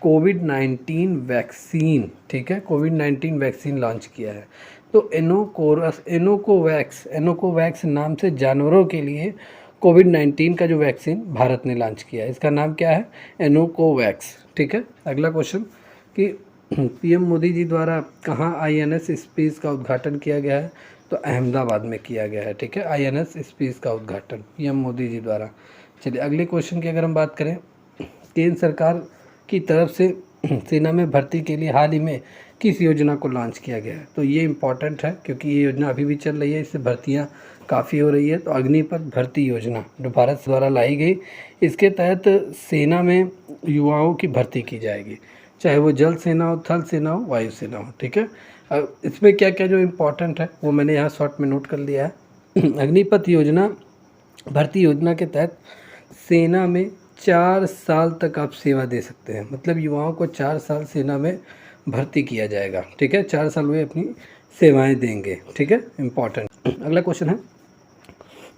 कोविड-19 वैक्सीन, ठीक है, कोविड-19 वैक्सीन लॉन्च किया है? तो एनोकोवैक्स नाम से जानवरों के लिए कोविड-19 का जो वैक्सीन भारत ने लॉन्च किया है, इसका नाम क्या है? एनोकोवैक्स, ठीक है। अगला क्वेश्चन कि पीएम मोदी जी द्वारा कहाँ आईएनएस स्पेस का उद्घाटन किया गया है? तो अहमदाबाद में किया गया है, ठीक है, आईएनएस स्पेस का उद्घाटन पीएम मोदी जी द्वारा। चलिए अगले क्वेश्चन की अगर हम बात करें, केंद्र सरकार की तरफ से सेना में भर्ती के लिए हाल ही में किस योजना को लॉन्च किया गया है? तो ये इम्पॉर्टेंट है क्योंकि ये योजना अभी भी चल रही है, इससे भर्तियाँ काफ़ी हो रही है। तो अग्निपथ भर्ती योजना जो भारत द्वारा लाई गई, इसके तहत सेना में युवाओं की भर्ती की जाएगी, चाहे वो जल सेना हो, थल सेना हो, वायु सेना हो, ठीक है। अब इसमें क्या क्या जो इम्पोर्टेंट है वो मैंने यहाँ शॉर्ट में नोट कर लिया है। अग्निपथ योजना भर्ती योजना के तहत सेना में 4 साल तक आप सेवा दे सकते हैं, मतलब युवाओं को 4 साल सेना में भर्ती किया जाएगा, ठीक है, 4 साल वे अपनी सेवाएं देंगे, ठीक है, इम्पॉर्टेंट। अगला क्वेश्चन है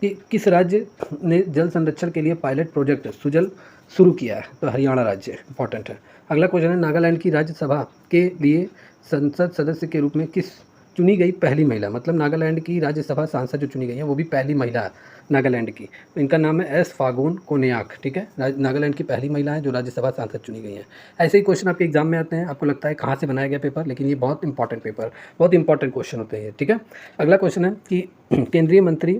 कि किस राज्य ने जल संरक्षण के लिए पायलट प्रोजेक्ट सुजल शुरू किया है? तो हरियाणा राज्य, इंपॉर्टेंट है। अगला क्वेश्चन है नागालैंड की राज्यसभा के लिए संसद सदस्य के रूप में किस चुनी गई पहली महिला, मतलब नागालैंड की राज्यसभा सांसद जो चुनी गई है वो भी पहली महिला है नागालैंड की, तो इनका नाम है एस फागुन कोन्याक, ठीक है, नागालैंड की पहली महिला है जो राज्यसभा सांसद चुनी गई है। ऐसे ही क्वेश्चन आपके एग्जाम में आते हैं, आपको लगता है कहाँ से बनाया गया पेपर, लेकिन ये बहुत इंपॉर्टेंट पेपर, बहुत इंपॉर्टेंट क्वेश्चन होते हैं, ठीक है। अगला क्वेश्चन है कि केंद्रीय मंत्री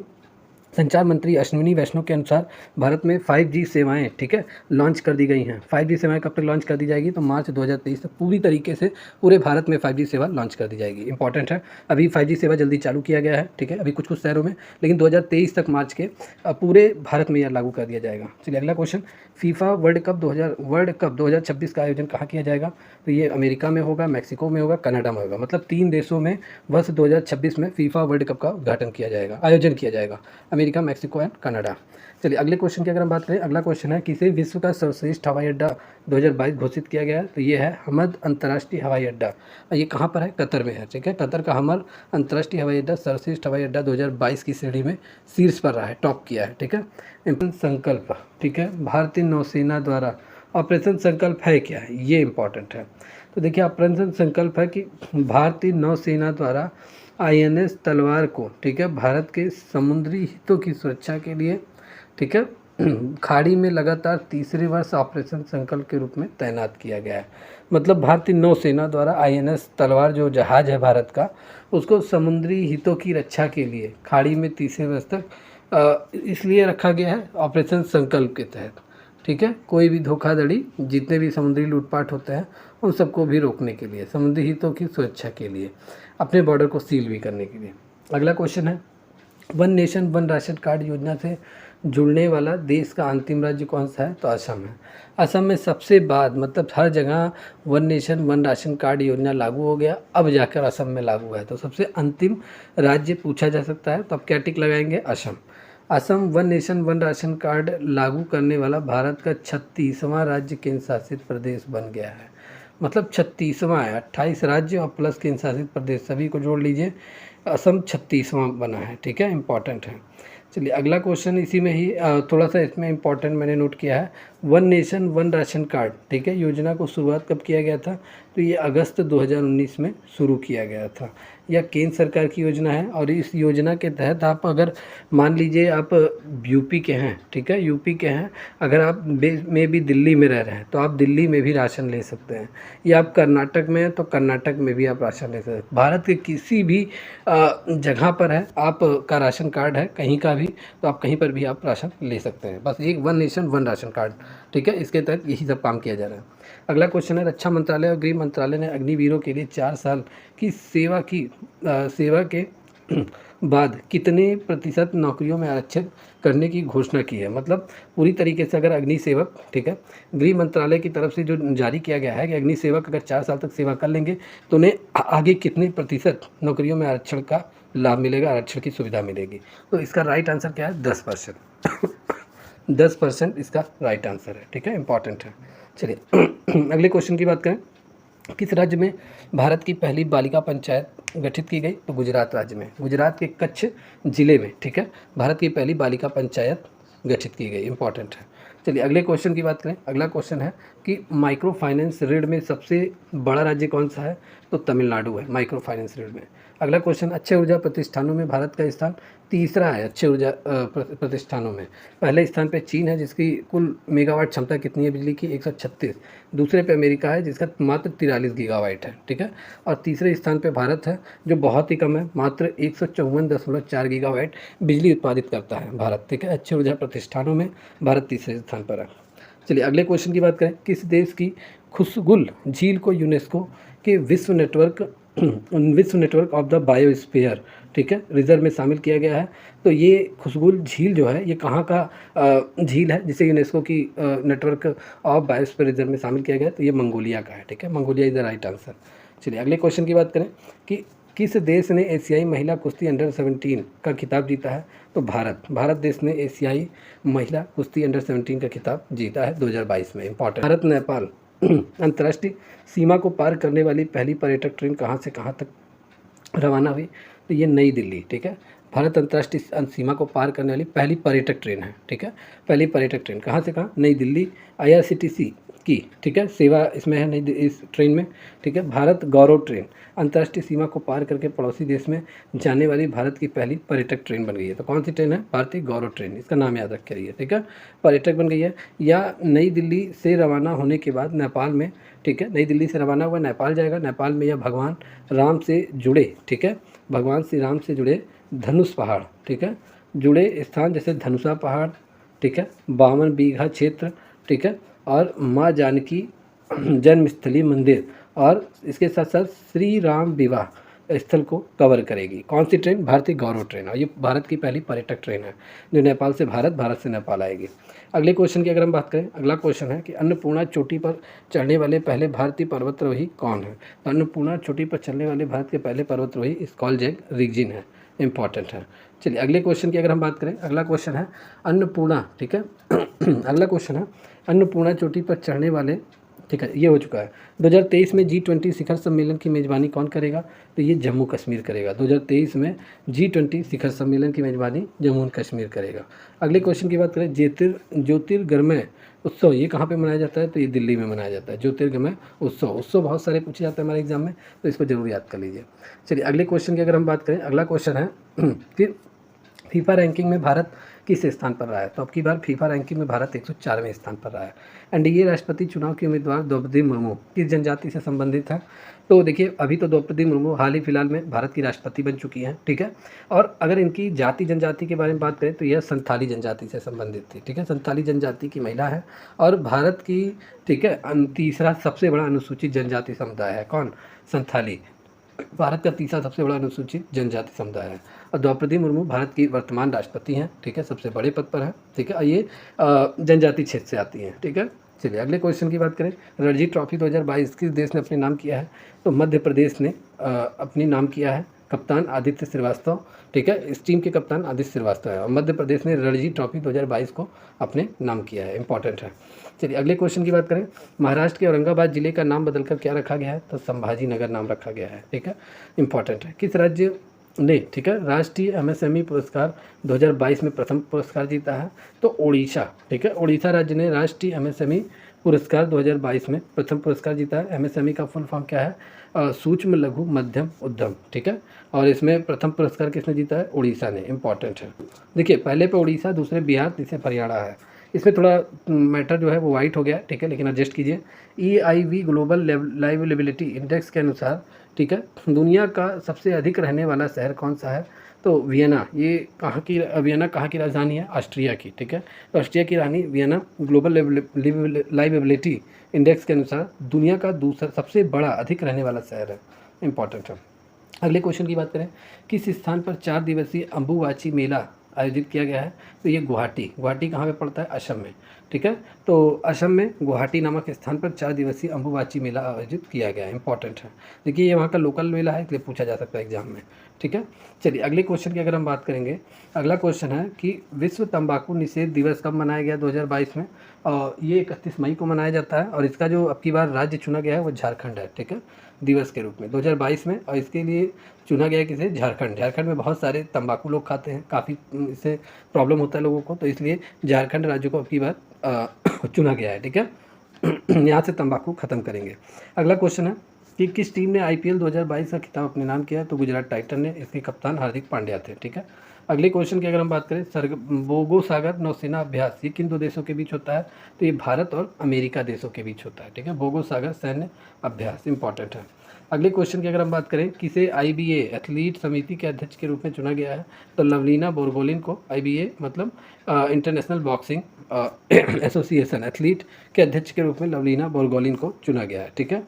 संचार मंत्री अश्विनी वैष्णव के अनुसार भारत में 5G सेवाएं, ठीक है, लॉन्च कर दी गई हैं। 5G सेवाएं कब तक लॉन्च कर दी जाएगी? तो मार्च 2023 तक पूरी तरीके से पूरे भारत में 5G सेवा लॉन्च कर दी जाएगी। इंपॉर्टेंट है, अभी 5G सेवा जल्दी चालू किया गया है, ठीक है, अभी कुछ कुछ शहरों में, लेकिन 2023 तक मार्च के पूरे भारत में यह लागू कर दिया जाएगा। चलिए अगला क्वेश्चन, फीफा वर्ल्ड कप 2026 का आयोजन कहाँ किया जाएगा? तो ये अमेरिका में होगा, मैक्सिको में होगा, कनाडा में होगा, मतलब 3 देशों में वर्ष 2026 में फीफा वर्ल्ड कप का उद्घाटन किया जाएगा, आयोजन किया जाएगा, अमेरिका, मैक्सिको एंड कनाडा। चलिए अगले क्वेश्चन की अगर हम बात करें, अगला क्वेश्चन है किसे विश्व का सर्वश्रेष्ठ हवाई अड्डा 2022 घोषित किया गया है? तो ये है हमद अंतर्राष्ट्रीय हवाई अड्डा। ये कहाँ पर है? कतर में है, ठीक है, कतर का हमद अंतर्राष्ट्रीय हवाई अड्डा सर्वश्रेष्ठ हवाई अड्डा 2022 की श्रेणी में शीर्ष पर रहा है, टॉप किया है, ठीक है। संकल्प, ठीक है, भारतीय नौसेना द्वारा ऑपरेशन संकल्प है क्या है? ये इंपॉर्टेंट है। तो देखिए ऑपरेशन संकल्प है कि भारतीय नौसेना द्वारा आईएनएस तलवार को, ठीक है, भारत के समुद्री हितों की सुरक्षा के लिए, ठीक है, खाड़ी में लगातार तीसरे वर्ष ऑपरेशन संकल्प के रूप में तैनात किया गया है। मतलब भारतीय नौसेना द्वारा आईएनएस तलवार जो जहाज़ है भारत का, उसको समुद्री हितों की रक्षा के लिए खाड़ी में तीसरे वर्ष तक इसलिए रखा गया है ऑपरेशन संकल्प के तहत, ठीक है, कोई भी धोखाधड़ी, जितने भी समुद्री लूटपाट होते हैं उन सबको भी रोकने के लिए, समुद्री हितों की सुरक्षा के लिए, अपने बॉर्डर को सील भी करने के लिए। अगला क्वेश्चन है one nation one ration card योजना से जुड़ने वाला देश का अंतिम राज्य कौन सा है? तो असम है। असम में सबसे बाद, मतलब हर जगह one nation one ration card योजना लागू हो गया, अब जाकर असम में लागू है, तो सबसे अंतिम राज्य पूछा जा सकता है, तो अब क्या टिक लगाएंगे? Assam. Assam one nation one ration card लागू करने वाला भारत का 36वां राज्य केंद्र शासित प्रदेश बन गया है, मतलब 36वां है, 28 राज्य और प्लस केंद्र शासित प्रदेश सभी को जोड़ लीजिए, असम 36वां बना है, ठीक है, इंपॉर्टेंट है। चलिए अगला क्वेश्चन इसी में ही थोड़ा सा इसमें इम्पोर्टेंट मैंने नोट किया है, one nation one ration card, ठीक है, योजना को शुरुआत कब किया गया था? तो ये अगस्त 2019 में शुरू किया गया था। यह केंद्र सरकार की योजना है और इस योजना के तहत आप अगर मान लीजिए आप यूपी के हैं, ठीक है, यूपी के हैं, अगर आप में भी दिल्ली में रह रहे हैं तो आप दिल्ली में भी राशन ले सकते हैं, या आप कर्नाटक में हैं तो कर्नाटक में भी आप राशन ले सकते हैं। भारत के किसी भी जगह पर है आप का राशन कार्ड है कहीं का भी, तो आप कहीं पर भी आप राशन ले सकते हैं। बस एक one nation one ration card, ठीक है, इसके तहत यही सब काम किया जा रहा है। अगला क्वेश्चन है, रक्षा मंत्रालय और गृह मंत्रालय ने अग्निवीरों के लिए 4 साल की सेवा के बाद कितने प्रतिशत नौकरियों में आरक्षण करने की घोषणा की है? मतलब पूरी तरीके से अगर अग्निसेवक, ठीक है, गृह मंत्रालय की तरफ से जो जारी किया गया है कि अग्निसेवक अगर 4 साल तक सेवा कर लेंगे तो उन्हें आगे कितने प्रतिशत नौकरियों में आरक्षण का लाभ मिलेगा, आरक्षण की सुविधा मिलेगी? तो इसका राइट आंसर क्या है? 10%। 10% इसका राइट आंसर है, ठीक है, इंपॉर्टेंट है। चलिए अगले क्वेश्चन की बात करें, किस राज्य में भारत की पहली बालिका पंचायत गठित की गई? तो गुजरात राज्य में, गुजरात के कच्छ जिले में, ठीक है, भारत की पहली बालिका पंचायत गठित की गई, इंपॉर्टेंट है। चलिए अगले क्वेश्चन की बात करें, अगला क्वेश्चन है कि माइक्रो फाइनेंस ऋण में सबसे बड़ा राज्य कौन सा है? तो तमिलनाडु है माइक्रो फाइनेंस ऋण में। अगला क्वेश्चन, अक्षय ऊर्जा प्रतिष्ठानों में भारत का स्थान तीसरा है। अक्षय ऊर्जा प्रतिष्ठानों में पहले स्थान पे चीन है जिसकी कुल मेगावाट क्षमता कितनी है बिजली की? 136। दूसरे पे अमेरिका है जिसका मात्र 43 गीगावाट है, ठीक है, और तीसरे स्थान पे भारत है जो बहुत ही कम है, मात्र 154.4 गीगावाट बिजली उत्पादित करता है भारत, ठीक है। अक्षय ऊर्जा प्रतिष्ठानों में भारत तीसरे स्थान पर है। चलिए अगले क्वेश्चन की बात करें, किस देश की खुशगुल झील को यूनेस्को के विश्व नेटवर्क ऑफ द बायोस्फीयर, ठीक है, रिजर्व में शामिल किया गया है? तो ये खुशगुल झील जो है ये कहाँ का झील है जिसे यूनेस्को की नेटवर्क ऑफ बायोस्फीयर रिजर्व में शामिल किया गया है? तो ये मंगोलिया का है, ठीक है, Mongolia is the right answer. चलिए अगले क्वेश्चन की बात करें कि किस देश ने एशियाई महिला कुश्ती अंडर 17 का खिताब जीता है? तो भारत देश ने एशियाई महिला कुश्ती अंडर 17 का खिताब जीता है 2022 में, इंपॉर्टेंट। भारत नेपाल अंतर्राष्ट्रीय सीमा को पार करने वाली पहली पर्यटक ट्रेन कहाँ से कहाँ तक रवाना हुई? तो ये नई दिल्ली, ठीक है, भारत अंतर्राष्ट्रीय सीमा को पार करने वाली पहली पर्यटक ट्रेन है, ठीक है, पहली पर्यटक ट्रेन कहाँ से कहाँ? नई दिल्ली, IRCTC की, ठीक है, सेवा इसमें है नई इस ट्रेन में, ठीक है। भारत गौरव ट्रेन अंतर्राष्ट्रीय सीमा को पार करके पड़ोसी देश में जाने वाली भारत की पहली पर्यटक ट्रेन बन गई है। तो कौन सी ट्रेन है? भारतीय गौरव ट्रेन, इसका नाम याद रख रही है, ठीक है, पर्यटक बन गई है। या नई दिल्ली से रवाना होने के बाद नेपाल में, ठीक है, नई दिल्ली से रवाना हुआ नेपाल जाएगा, नेपाल में यह भगवान राम से जुड़े, ठीक है, भगवान श्री राम से जुड़े धनुष पहाड़, ठीक है, जुड़े स्थान जैसे धनुषा पहाड़, ठीक है, 52 बीघा क्षेत्र, ठीक है, और माँ जानकी जन्मस्थली मंदिर और इसके साथ साथ श्री राम विवाह स्थल को कवर करेगी। कौन सी ट्रेन? भारतीय गौरव ट्रेन, और ये भारत की पहली पर्यटक ट्रेन है जो नेपाल से भारत से नेपाल आएगी। अगले क्वेश्चन की अगर हम बात करें, अगला क्वेश्चन है कि अन्नपूर्णा चोटी पर चढ़ने वाले पहले भारतीय पर्वतारोही कौन है? तो अन्नपूर्णा चोटी पर चढ़ने वाले भारत के पहले पर्वतारोही स्कॉलजैग रिगजिन है, इंपॉर्टेंट है। चलिए अगले क्वेश्चन की अगर हम बात करें, अगला क्वेश्चन है अन्नपूर्णा, ठीक है, अगला क्वेश्चन है अन्नपूर्णा चोटी पर चढ़ने वाले, ठीक है, ये हो चुका है। 2023 में G20 शिखर सम्मेलन की मेज़बानी कौन करेगा? तो ये जम्मू कश्मीर करेगा। 2023 में G20 शिखर सम्मेलन की मेज़बानी जम्मू कश्मीर करेगा। अगले क्वेश्चन की बात करें, ज्योतिर्गमय उत्सव ये कहाँ पे मनाया जाता है? तो ये दिल्ली में मनाया जाता है, ज्योतिर्गमय उत्सव बहुत सारे पूछे जाते हैं हमारे एग्जाम में, तो इसको जरूर याद कर लीजिए। चलिए अगले क्वेश्चन की अगर हम बात करें, अगला क्वेश्चन है कि फीफा रैंकिंग में भारत किस स्थान पर रहा है? तो अब की बार फीफा रैंकिंग में भारत 104वें स्थान पर रहा है। एनडीए राष्ट्रपति चुनाव के उम्मीदवार द्रौपदी मुर्मू किस जनजाति से संबंधित है? तो देखिए अभी तो द्रौपदी मुर्मू हाल ही फिलहाल में भारत की राष्ट्रपति बन चुकी हैं, ठीक है, और अगर इनकी जाति जनजाति के बारे में बात करें तो यह संथाली जनजाति से संबंधित थी, ठीक है, संथाली जनजाति की महिला है और भारत की, ठीक है, तीसरा सबसे बड़ा अनुसूचित जनजाति समुदाय है। कौन? संथाली, भारत का तीसरा सबसे बड़ा अनुसूचित जनजाति समुदाय है। और द्रौपदी मुर्मू भारत की वर्तमान राष्ट्रपति हैं, ठीक है, सबसे बड़े पद पर है, ठीक है, ये जनजाति क्षेत्र से आती हैं, ठीक है। चलिए अगले क्वेश्चन की बात करें, रणजी ट्रॉफी 2022 किस देश ने अपने नाम किया है? तो मध्य प्रदेश ने अपनी नाम किया है, कप्तान आदित्य श्रीवास्तव, ठीक है, इस टीम के कप्तान आदित्य श्रीवास्तव है और मध्य प्रदेश ने रणजी ट्रॉफी 2022 को अपने नाम किया है, इंपॉर्टेंट है। चलिए अगले क्वेश्चन की बात करें, महाराष्ट्र के औरंगाबाद जिले का नाम बदलकर क्या रखा गया है? तो संभाजी नगर नाम रखा गया है, ठीक है, इंपॉर्टेंट है। किस राज्य ने, ठीक है, राष्ट्रीय एमएसएमई पुरस्कार 2022 में प्रथम पुरस्कार जीता है तो ओडिशा, ठीक है, ओडिशा राज्य ने राष्ट्रीय एमएसएमई पुरस्कार 2022 में प्रथम पुरस्कार जीता है। एमएसएमई का फुल फॉर्म क्या है? सूक्ष्म लघु मध्यम उद्यम, ठीक है, और इसमें प्रथम पुरस्कार किसने जीता है? ओडिशा ने। इंपॉर्टेंट है, देखिए पहले पे ओडिशा, दूसरे बिहार, तीसरे हरियाणा है। इसमें थोड़ा मैटर जो है वो वाइट हो गया, ठीक है, लेकिन एडजस्ट कीजिए। EIV ग्लोबल लाइवेबिलिटी इंडेक्स के अनुसार, ठीक है, दुनिया का सबसे अधिक रहने वाला शहर कौन सा है? तो वियना। ये कहाँ की, वियना कहाँ की राजधानी है? ऑस्ट्रिया की, ठीक है, तो ऑस्ट्रिया की रानी वियना ग्लोबल लाइवेबिलिटी इंडेक्स के अनुसार दुनिया का दूसरा सबसे बड़ा अधिक रहने वाला शहर है। इंपॉर्टेंट है। अगले क्वेश्चन की बात करें, किस स्थान पर 4 दिवसीय अम्बुबाची मेला आयोजित किया गया है? तो ये गुवाहाटी। गुवाहाटी कहाँ पे पड़ता है? असम में, ठीक है, तो असम में गुवाहाटी नामक स्थान पर 4 दिवसीय अम्बुबाची मेला आयोजित किया गया है। इंपॉर्टेंट है, देखिए ये वहाँ का लोकल मेला है, इसलिए पूछा जा सकता है एग्जाम में, ठीक है। चलिए अगले क्वेश्चन की अगर हम बात करेंगे, अगला क्वेश्चन है कि विश्व तंबाकू निषेध दिवस कब मनाया गया 2022 में? और ये 31 मई को मनाया जाता है, और इसका जो अब की बार राज्य चुना गया है वो झारखंड है, ठीक है, दिवस के रूप में 2022 में। और इसके लिए चुना गया है किसे? झारखंड। झारखंड में बहुत सारे तंबाकू लोग खाते हैं, काफ़ी इससे प्रॉब्लम होता है लोगों को, तो इसलिए झारखंड राज्य को अब की बार चुना गया है, ठीक है। यहाँ से तंबाकू खत्म करेंगे। अगला क्वेश्चन है कि किस टीम ने IPL 2022 का खिताब अपने नाम किया? तो गुजरात टाइटन ने, इसके कप्तान हार्दिक पांड्या थे, ठीक है। अगले क्वेश्चन की अगर हम बात करें, बोगो सागर नौसेना अभ्यास ये किन 2 देशों के बीच होता है? तो ये भारत और अमेरिका देशों के बीच होता है, ठीक है, बोगो सागर सैन्य अभ्यास। इंपॉर्टेंट है। अगले क्वेश्चन की अगर हम बात करें, किसे IBA एथलीट समिति के अध्यक्ष के रूप में चुना गया है? तो लवलीना बोरगोलिन को। IBA मतलब इंटरनेशनल बॉक्सिंग एसोसिएशन, एथलीट के अध्यक्ष के रूप में लवलीना बोरगोलिन को चुना गया है, ठीक है।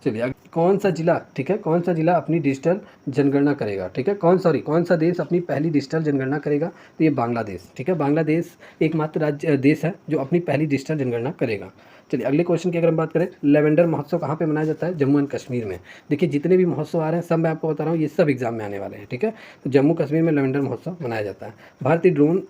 चलिए कौन सा जिला, ठीक है, कौन सा जिला अपनी डिजिटल जनगणना करेगा? ठीक है, कौन सा देश अपनी पहली डिजिटल जनगणना करेगा? तो ये बांग्लादेश, ठीक है, बांग्लादेश एकमात्र राज्य देश है जो अपनी पहली डिजिटल जनगणना करेगा। चलिए अगले क्वेश्चन की अगर हम बात करें, लेवेंडर महोत्सव कहाँ पे मनाया जाता है? जम्मू एंड कश्मीर में। देखिए जितने भी महोत्सव आ रहे हैं सब मैं आपको बता रहा हूँ, ये सब एग्जाम में आने वाले हैं, ठीक है, तो जम्मू कश्मीर में लेवेंडर महोत्सव मनाया जाता है। भारतीय ड्रोन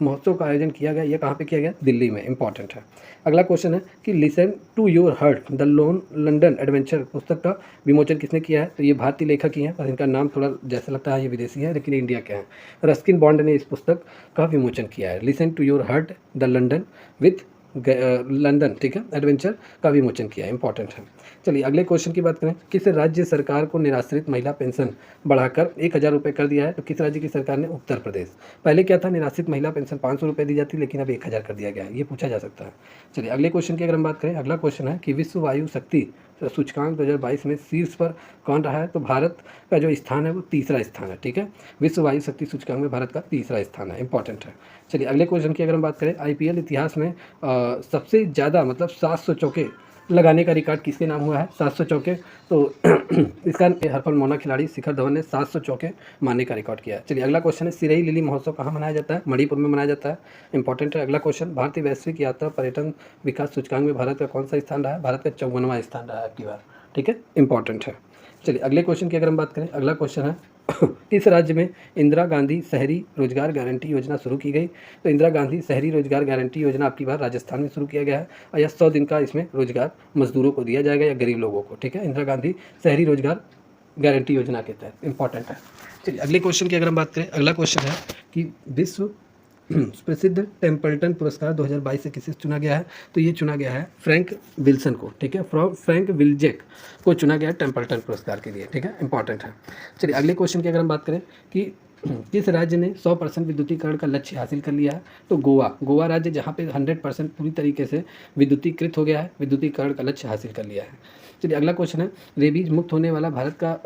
महोत्सव का आयोजन किया गया, ये कहाँ पे किया गया? दिल्ली में। इंपॉर्टेंट है। अगला क्वेश्चन है कि listen to your heart the London adventure पुस्तक का विमोचन किसने किया है? तो ये भारतीय लेखक ही हैं, पर इनका नाम थोड़ा जैसा लगता है ये विदेशी है, लेकिन इंडिया के हैं। रस्किन बॉन्ड ने इस पुस्तक का विमोचन किया है। Listen to your heart the London with London, ठीक है, एडवेंचर का विमोचन किया है। इंपॉर्टेंट है। चलिए अगले क्वेश्चन की बात करें, किस राज्य सरकार को निराश्रित महिला पेंशन बढ़ाकर 1000 रुपये कर दिया है? तो किस राज्य की सरकार ने? उत्तर प्रदेश। पहले क्या था? निराश्रित महिला पेंशन 500 रुपये दी जाती, लेकिन अब 1000 कर दिया गया है, ये पूछा जा सकता है। चलिए अगले क्वेश्चन की अगर हम बात करें, अगला क्वेश्चन है कि विश्व वायु शक्ति सूचकांक 2022 में शीर्ष पर कौन रहा है? तो भारत का जो स्थान है वो तीसरा स्थान है, ठीक है, विश्व वायु शक्ति सूचकांक में भारत का तीसरा स्थान है। इंपॉर्टेंट है। चलिए अगले क्वेश्चन की अगर हम बात करें, IPL इतिहास में सबसे ज़्यादा मतलब 700 चौके लगाने का रिकॉर्ड किसके नाम हुआ है? 700 चौके, तो इसका हरफल मोना खिलाड़ी शिखर धवन ने 700 चौके मारने का रिकॉर्ड किया है। चलिए अगला क्वेश्चन है, सिरई लिली महोत्सव कहाँ मनाया जाता है? मणिपुर में मनाया जाता है। इंपॉर्टेंट है। अगला क्वेश्चन, भारतीय वैश्विक यात्रा पर्यटन विकास सूचकांक में भारत का कौन सा स्थान रहा है? भारत का 54वां स्थान रहा है आपकी बार, ठीक है, इंपॉर्टेंट है। चलिए अगले क्वेश्चन की अगर हम बात करें, अगला क्वेश्चन है किस राज्य में इंदिरा गांधी शहरी रोजगार गारंटी योजना शुरू की गई? तो इंदिरा गांधी शहरी रोजगार गारंटी योजना आपकी बार राजस्थान में शुरू किया गया है, और यह 100 दिन का इसमें रोजगार मजदूरों को दिया जाएगा या गरीब लोगों को, ठीक है, इंदिरा गांधी शहरी रोजगार गारंटी योजना के तहत। इंपॉर्टेंट है। चलिए अगले क्वेश्चन की अगर हम बात करें, अगला क्वेश्चन है कि विश्व प्रसिद्ध टेम्पल्टन पुरस्कार 2022 से किसे चुना गया है? तो ये चुना गया है फ्रैंक विल्सन को, ठीक है, फ्रैंक विल्जेक को चुना गया है टेम्पल्टन पुरस्कार के लिए, ठीक है, इंपॉर्टेंट है। चलिए अगले क्वेश्चन की अगर हम बात करें कि किस राज्य ने 100% विद्युतीकरण का लक्ष्य हासिल कर लिया है? तो गोवा राज्य, जहाँ पे 100% पूरी तरीके से विद्युतीकृत हो गया है, विद्युतीकरण का लक्ष्य हासिल कर लिया है। चलिए अगला क्वेश्चन है, रेबीज मुक्त होने वाला भारत का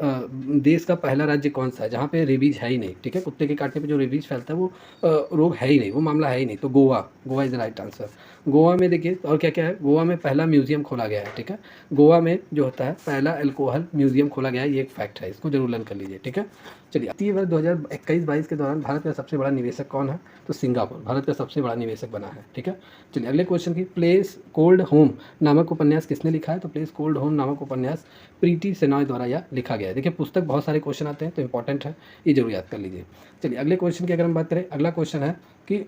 देश का पहला राज्य कौन सा है जहाँ पे रेबीज है ही नहीं? ठीक है, कुत्ते के काटने पे जो रेबीज फैलता है वो रोग है ही नहीं, वो मामला है ही नहीं, तो Goa is the right answer. Goa में देखिए और क्या क्या है, गोवा में पहला म्यूजियम खोला गया है, ठीक है, गोवा में जो होता है पहला अल्कोहल म्यूजियम खोला गया है, ये एक फैक्ट है, इसको जरूर लर्न कर लीजिए, ठीक है। चलिए वित्तीय वर्ष 2021-22 के दौरान भारत का सबसे बड़ा निवेशक कौन है? तो सिंगापुर भारत का सबसे बड़ा निवेशक बना है, ठीक है। चलिए अगले क्वेश्चन की, प्लेस कोल्ड होम नामक उपन्यास किसने लिखा है? तो प्लेस कोल्ड होम नामक उपन्यास प्रीति सेनॉय द्वारा यह लिखा गया है। देखिए पुस्तक बहुत सारे क्वेश्चन आते हैं तो इंपॉर्टेंट है, ये जरूर याद कर लीजिए। चलिए अगले क्वेश्चन की अगर हम बात करें, अगला क्वेश्चन है कि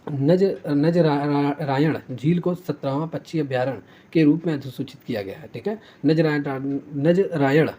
नजरायण झील को 17वां पक्षी अभ्यारण्य के रूप में अधिसूचित किया गया है, ठीक है, नजरायण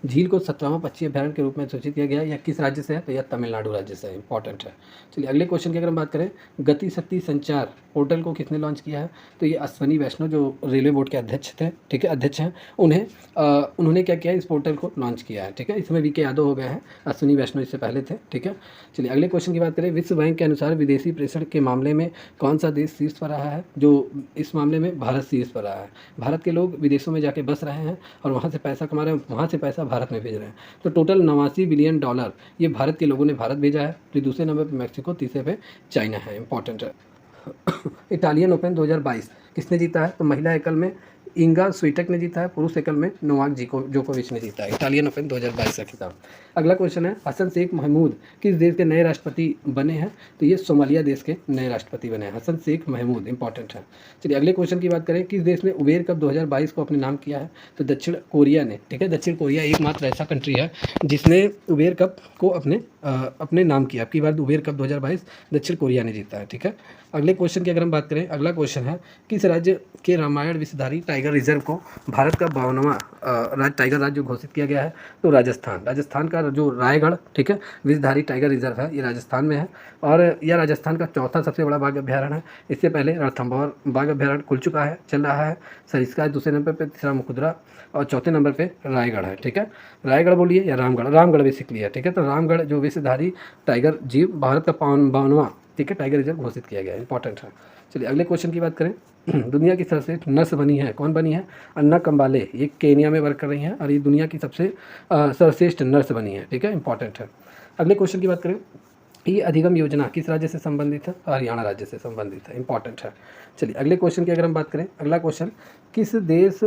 झील को 17वां पक्षी अभ्यारण्य के रूप में सूचित किया गया है, यह किस राज्य से है? तो यह तमिलनाडु राज्य से है, इंपॉर्टेंट है। चलिए अगले क्वेश्चन की अगर हम बात करें, गति शक्ति संचार पोर्टल को किसने लॉन्च किया है? तो ये अश्वनी वैष्णव जो रेलवे बोर्ड के अध्यक्ष थे, ठीक है, अध्यक्ष हैं, उन्होंने क्या किया, इस पोर्टल को लॉन्च किया है, ठीक है। इसमें वीके यादव हो गए हैं, अश्वनी वैष्णव इससे पहले थे, ठीक है। चलिए अगले क्वेश्चन की बात करें, विश्व बैंक के अनुसार विदेशी प्रेषण के मामले में कौन सा देश शीर्ष पर रहा है? जो इस मामले में भारत शीर्ष पर रहा है। भारत के लोग विदेशों में जाके बस रहे हैं और वहाँ से पैसा कमा रहे हैं, वहाँ से पैसा भारत में भेज रहे हैं। तो टोटल 89 बिलियन डॉलर ये भारत के लोगों ने भारत भेजा है। फिर दूसरे नंबर पर मैक्सिको, तीसरे पे चाइना है, इंपॉर्टेंट है। इटालियन ओपन 2022 किसने जीता है? तो महिला एकल में इंगा स्वीटेक ने जीता है, पुरुष एकल में नोवाक जोकोविच ने जीता है इटालियन ओपन 2022 का खिताब। अगला क्वेश्चन है, हसन शेख महमूद किस देश के नए राष्ट्रपति बने हैं? तो ये सोमालिया देश के नए राष्ट्रपति बने हैं, हसन शेख महमूद, इंपॉर्टेंट है। चलिए अगले क्वेश्चन की बात करें, किस देश ने उबेर कप 2022 को अपने नाम किया है? तो दक्षिण कोरिया ने, ठीक है। दक्षिण कोरिया एकमात्र ऐसा कंट्री है जिसने उबेर कप को अपने नाम किया। आपकी बार उबेर कप 2022 दक्षिण कोरिया ने जीता है, ठीक है। अगले क्वेश्चन की अगर हम बात करें, अगला क्वेश्चन है, किस राज्य के रामायण विषधारी टाइगर रिजर्व को भारत का 52वां टाइगर राज्य घोषित किया गया है? तो राजस्थान का जो रायगढ़, ठीक है, विषधारी टाइगर रिजर्व है, ये राजस्थान में है और यह राजस्थान का चौथा सबसे बड़ा बाघ अभ्यारण्य है। इससे पहले रणथंभौर बाघ अभ्यारण्य खुल चुका है, चल रहा है। सरिस्का दूसरे नंबर पर, तीसरा मुकुदरा और चौथे नंबर पे रायगढ़ है, ठीक है। रायगढ़ बोलिए या रामगढ़ बेसिकली है, ठीक है। तो रामगढ़ जो विषधारी टाइगर जीव भारत का 52वां, ठीक है, टाइगर रिजर्व घोषित किया गया है, इंपॉर्टेंट है। चलिए अगले क्वेश्चन की बात करें, दुनिया की सर्वश्रेष्ठ नर्स बनी है, कौन बनी है? अन्ना कंबाले, ये केनिया में वर्क कर रही हैं और ये दुनिया की सबसे सर्वश्रेष्ठ नर्स बनी है, ठीक है, इंपॉर्टेंट है। अगले क्वेश्चन की बात करें, ये अधिगम योजना किस राज्य से संबंधित है? हरियाणा राज्य से संबंधित है, इंपॉर्टेंट है। चलिए अगले क्वेश्चन की अगर हम बात करें, अगला क्वेश्चन, किस देश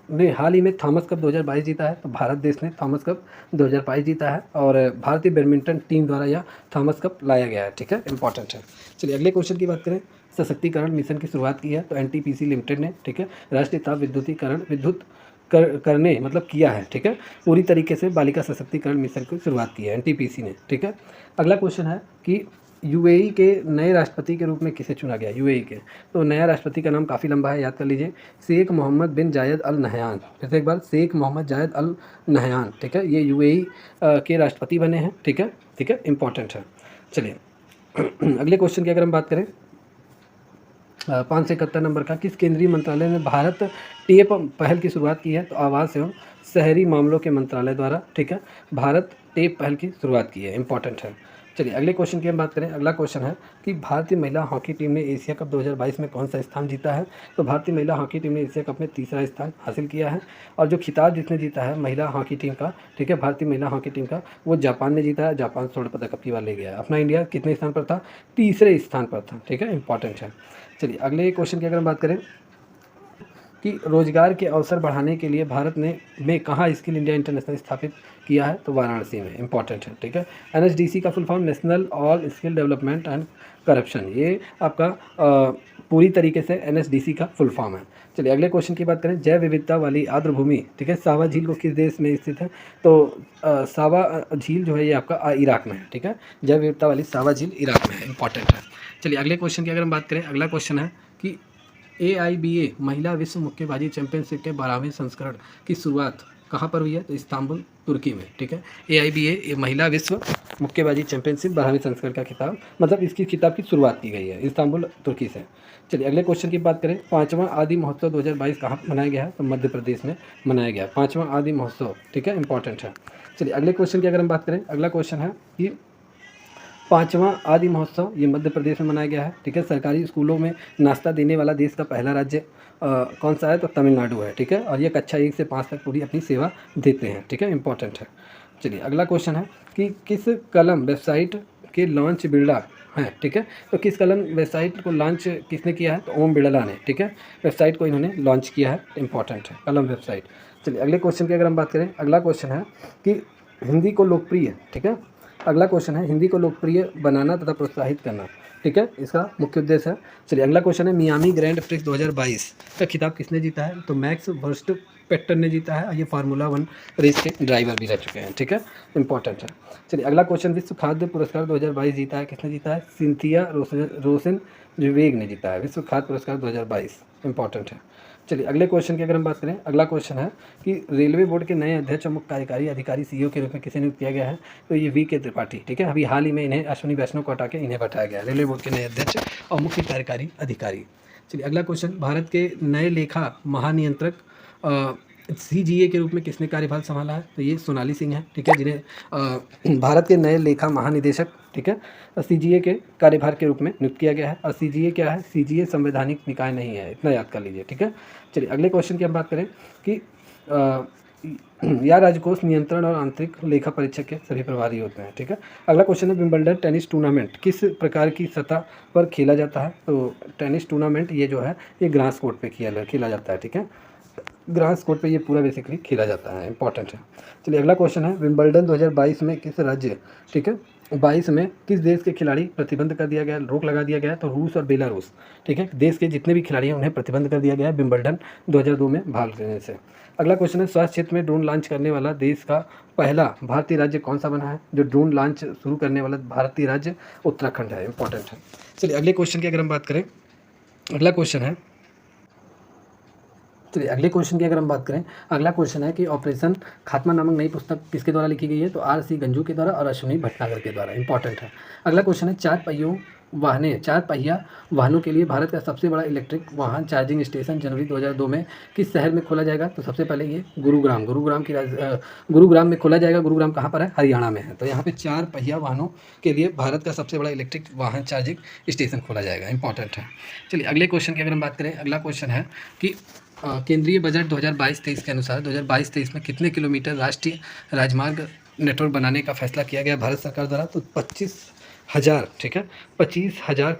ने हाल ही में थॉमस कप 2022 जीता है? तो भारत देश ने थॉमस कप 2022 जीता है और भारतीय बैडमिंटन टीम द्वारा यह थॉमस कप लाया गया है, ठीक है, इंपॉर्टेंट है। चलिए अगले क्वेश्चन की बात करें, सशक्तिकरण मिशन की शुरुआत की है तो एनटीपीसी लिमिटेड ने, ठीक है। राष्ट्रीय ताप विद्युतीकरण करने मतलब किया है, ठीक है, पूरी तरीके से बालिका सशक्तिकरण मिशन की शुरुआत की है एनटीपीसी ने, ठीक है। अगला क्वेश्चन है कि यूएई के नए राष्ट्रपति के रूप में किसे चुना गया? यूएई के, तो नया राष्ट्रपति का नाम काफ़ी लंबा है, याद कर लीजिए, शेख मोहम्मद बिन जायद अल नहयान। फिर से एक बार, शेख मोहम्मद जायद अल नहयान, ठीक है, ये यूएई के राष्ट्रपति बने हैं, ठीक है, ठीक है, इंपॉर्टेंट है। चलिए अगले क्वेश्चन की अगर हम बात करें, 571 नंबर का, किस केंद्रीय मंत्रालय ने भारत टेप पहल की शुरुआत की है? तो आवास एवं शहरी मामलों के मंत्रालय द्वारा, ठीक है, भारत टेप पहल की शुरुआत की है, इंपॉर्टेंट है। चलिए अगले क्वेश्चन की हम बात करें, अगला क्वेश्चन है कि भारतीय महिला हॉकी टीम ने एशिया कप 2022 में कौन सा स्थान जीता है? तो भारतीय महिला हॉकी टीम ने एशिया कप में तीसरा स्थान हासिल किया है और जो खिताब जिसने जीता है महिला हॉकी टीम का, ठीक है, भारतीय महिला हॉकी टीम का, वो जापान ने जीता है। जापान स्वर्ण पदक अब की बार ले गया है। अपना इंडिया कितने स्थान पर था? तीसरे स्थान पर था, ठीक है, इंपॉर्टेंट है। चलिए अगले क्वेश्चन की अगर हम बात करें कि रोजगार के अवसर बढ़ाने के लिए भारत ने में कहाँ स्किल इंडिया इंटरनेशनल स्थापित किया है? तो वाराणसी में, इंपॉर्टेंट है, ठीक है। एनएसडीसी का full form national all skill development and corruption, ये आपका पूरी तरीके से एनएसडीसी का फुल फॉर्म है। चलिए अगले क्वेश्चन की बात करें, जैव विविधता वाली आर्द्र भूमि, ठीक है, सावा झील को किस देश में स्थित है? तो सावा झील जो है ये आपका इराक में है, ठीक है, जैव विविधता वाली सावा झील इराक में है, इंपॉर्टेंट है। चलिए अगले क्वेश्चन की अगर हम बात करें, अगला क्वेश्चन है कि AIBA महिला विश्व मुक्केबाजी चैंपियनशिप के 12वें संस्करण की शुरुआत कहाँ पर हुई है? तो इस्तांबुल, तुर्की में, ठीक है। AIBA महिला विश्व मुक्केबाजी चैंपियनशिप 12वें संस्करण का खिताब, मतलब इसकी खिताब की शुरुआत की गई है इस्तांबुल, तुर्की से। चलिए अगले क्वेश्चन की बात करें, 5वां आदि महोत्सव 2022 कहाँ मनाया गया है? तो मध्य प्रदेश में मनाया गया है 5वां आदि महोत्सव, ठीक है, इंपॉर्टेंट है। चलिए अगले क्वेश्चन की अगर हम बात करें, अगला क्वेश्चन है कि 5वां आदि महोत्सव ये मध्य प्रदेश में मनाया गया है, ठीक है। सरकारी स्कूलों में नाश्ता देने वाला देश का पहला राज्य कौन सा है? तो तमिलनाडु है, ठीक है, और ये कक्षा 1 से 5 तक पूरी अपनी सेवा देते हैं, ठीक है, इंपॉर्टेंट है। चलिए अगला क्वेश्चन है कि किस कलम वेबसाइट के लॉन्च बिरला हैं, ठीक है, तो किस कलम वेबसाइट को लॉन्च किसने किया है? तो ओम बिरला ने, ठीक है, वेबसाइट को इन्होंने लॉन्च किया है, इंपॉर्टेंट है, कलम वेबसाइट। चलिए अगले क्वेश्चन की अगर हम बात करें, अगला क्वेश्चन है कि हिंदी को लोकप्रिय, ठीक है, अगला क्वेश्चन है हिंदी को लोकप्रिय बनाना तथा प्रोत्साहित करना, ठीक है, इसका मुख्य उद्देश्य है। चलिए अगला क्वेश्चन है मियामी ग्रैंड प्रिक्स 2022 का खिताब किसने जीता है? तो मैक्स वर्स्टपेट्टन ने जीता है और ये फार्मूला 1 रेस के ड्राइवर भी रह चुके हैं, ठीक है, इंपॉर्टेंट है। चलिए अगला क्वेश्चन, विश्व खाद्य पुरस्कार 2022 जीता है, किसने जीता है? सिंथिया रोसेन विवेक ने जीता है विश्व खाद्य पुरस्कार 2022, इंपॉर्टेंट है। चलिए अगले क्वेश्चन की अगर हम बात करें, अगला क्वेश्चन है कि रेलवे बोर्ड के नए अध्यक्ष और मुख्य कार्यकारी अधिकारी सीईओ के रूप में किसे नियुक्त किया गया है? तो ये वी के त्रिपाठी, ठीक है। अभी हाल ही में इन्हें अश्विनी वैष्णव को हटा के इन्हें बैठाया गया है रेलवे बोर्ड के नए अध्यक्ष और मुख्य कार्यकारी अधिकारी। चलिए अगला क्वेश्चन, भारत के नए लेखा महानियंत्रक सीजीए के रूप में किसने कार्यभार संभाला है? तो ये सोनाली सिंह है, ठीक है, जिन्हें भारत के नए लेखा महानिदेशक, ठीक है, सीजीए के कार्यभार के रूप में नियुक्त किया गया है। और सीजीए क्या है? सीजीए संवैधानिक निकाय नहीं है, इतना याद कर लीजिए, ठीक है। चलिए अगले क्वेश्चन की हम बात करें कि या राजकोष नियंत्रण और आंतरिक लेखा परीक्षक के सभी प्रभारी होते हैं, ठीक है। अगला क्वेश्चन है, विंबलडन टेनिस टूर्नामेंट किस प्रकार की सतह पर खेला जाता है? तो टेनिस टूर्नामेंट ये जो है ये ग्रास कोर्ट पे खेला जाता है, ठीक है। ग्रास कोर्ट पे ये पूरा बेसिकली खेला जाता है, इंपॉर्टेंट है। चलिए अगला क्वेश्चन है, विंबलडन 2022 में किस राज्य, ठीक है, 22 में किस देश के खिलाड़ी प्रतिबंध कर दिया गया, रोक लगा दिया गया? तो रूस और बेलारूस, ठीक है, देश के जितने भी खिलाड़ी हैं उन्हें प्रतिबंध कर दिया गया है विंबलडन 2002 में भाग लेने से। अगला क्वेश्चन है, स्वास्थ्य क्षेत्र में ड्रोन लॉन्च करने वाला देश का पहला भारतीय राज्य कौन सा बना है? जो ड्रोन लॉन्च शुरू करने वाला भारतीय राज्य उत्तराखंड है, इंपॉर्टेंट है। चलिए अगले क्वेश्चन की अगर हम बात करें, अगला क्वेश्चन है, चलिए अगले क्वेश्चन की अगर हम बात करें, अगला क्वेश्चन है कि ऑपरेशन खात्मा नामक नई पुस्तक किसके द्वारा लिखी गई है? तो आर सी गंजू के द्वारा और अश्विनी भटनागर के द्वारा, इंपॉर्टेंट है। अगला क्वेश्चन है, चार पहिया वाहनों के लिए भारत का सबसे बड़ा इलेक्ट्रिक वाहन चार्जिंग स्टेशन जनवरी 2002 में किस शहर में खोला जाएगा? तो सबसे पहले ये गुरुग्राम में खोला जाएगा। गुरुग्राम कहाँ पर है? हरियाणा में है। तो यहाँ पे 4 पहिया वाहनों के लिए भारत का सबसे बड़ा इलेक्ट्रिक वाहन चार्जिंग स्टेशन खोला जाएगा, इंपॉर्टेंट है। चलिए अगले क्वेश्चन की अगर हम बात करें, अगला क्वेश्चन है कि केंद्रीय बजट 2022-23 के अनुसार 2022-23 में कितने किलोमीटर राष्ट्रीय राजमार्ग नेटवर्क बनाने का फैसला किया गया भारत सरकार द्वारा? तो 25,000, ठीक है, 25,000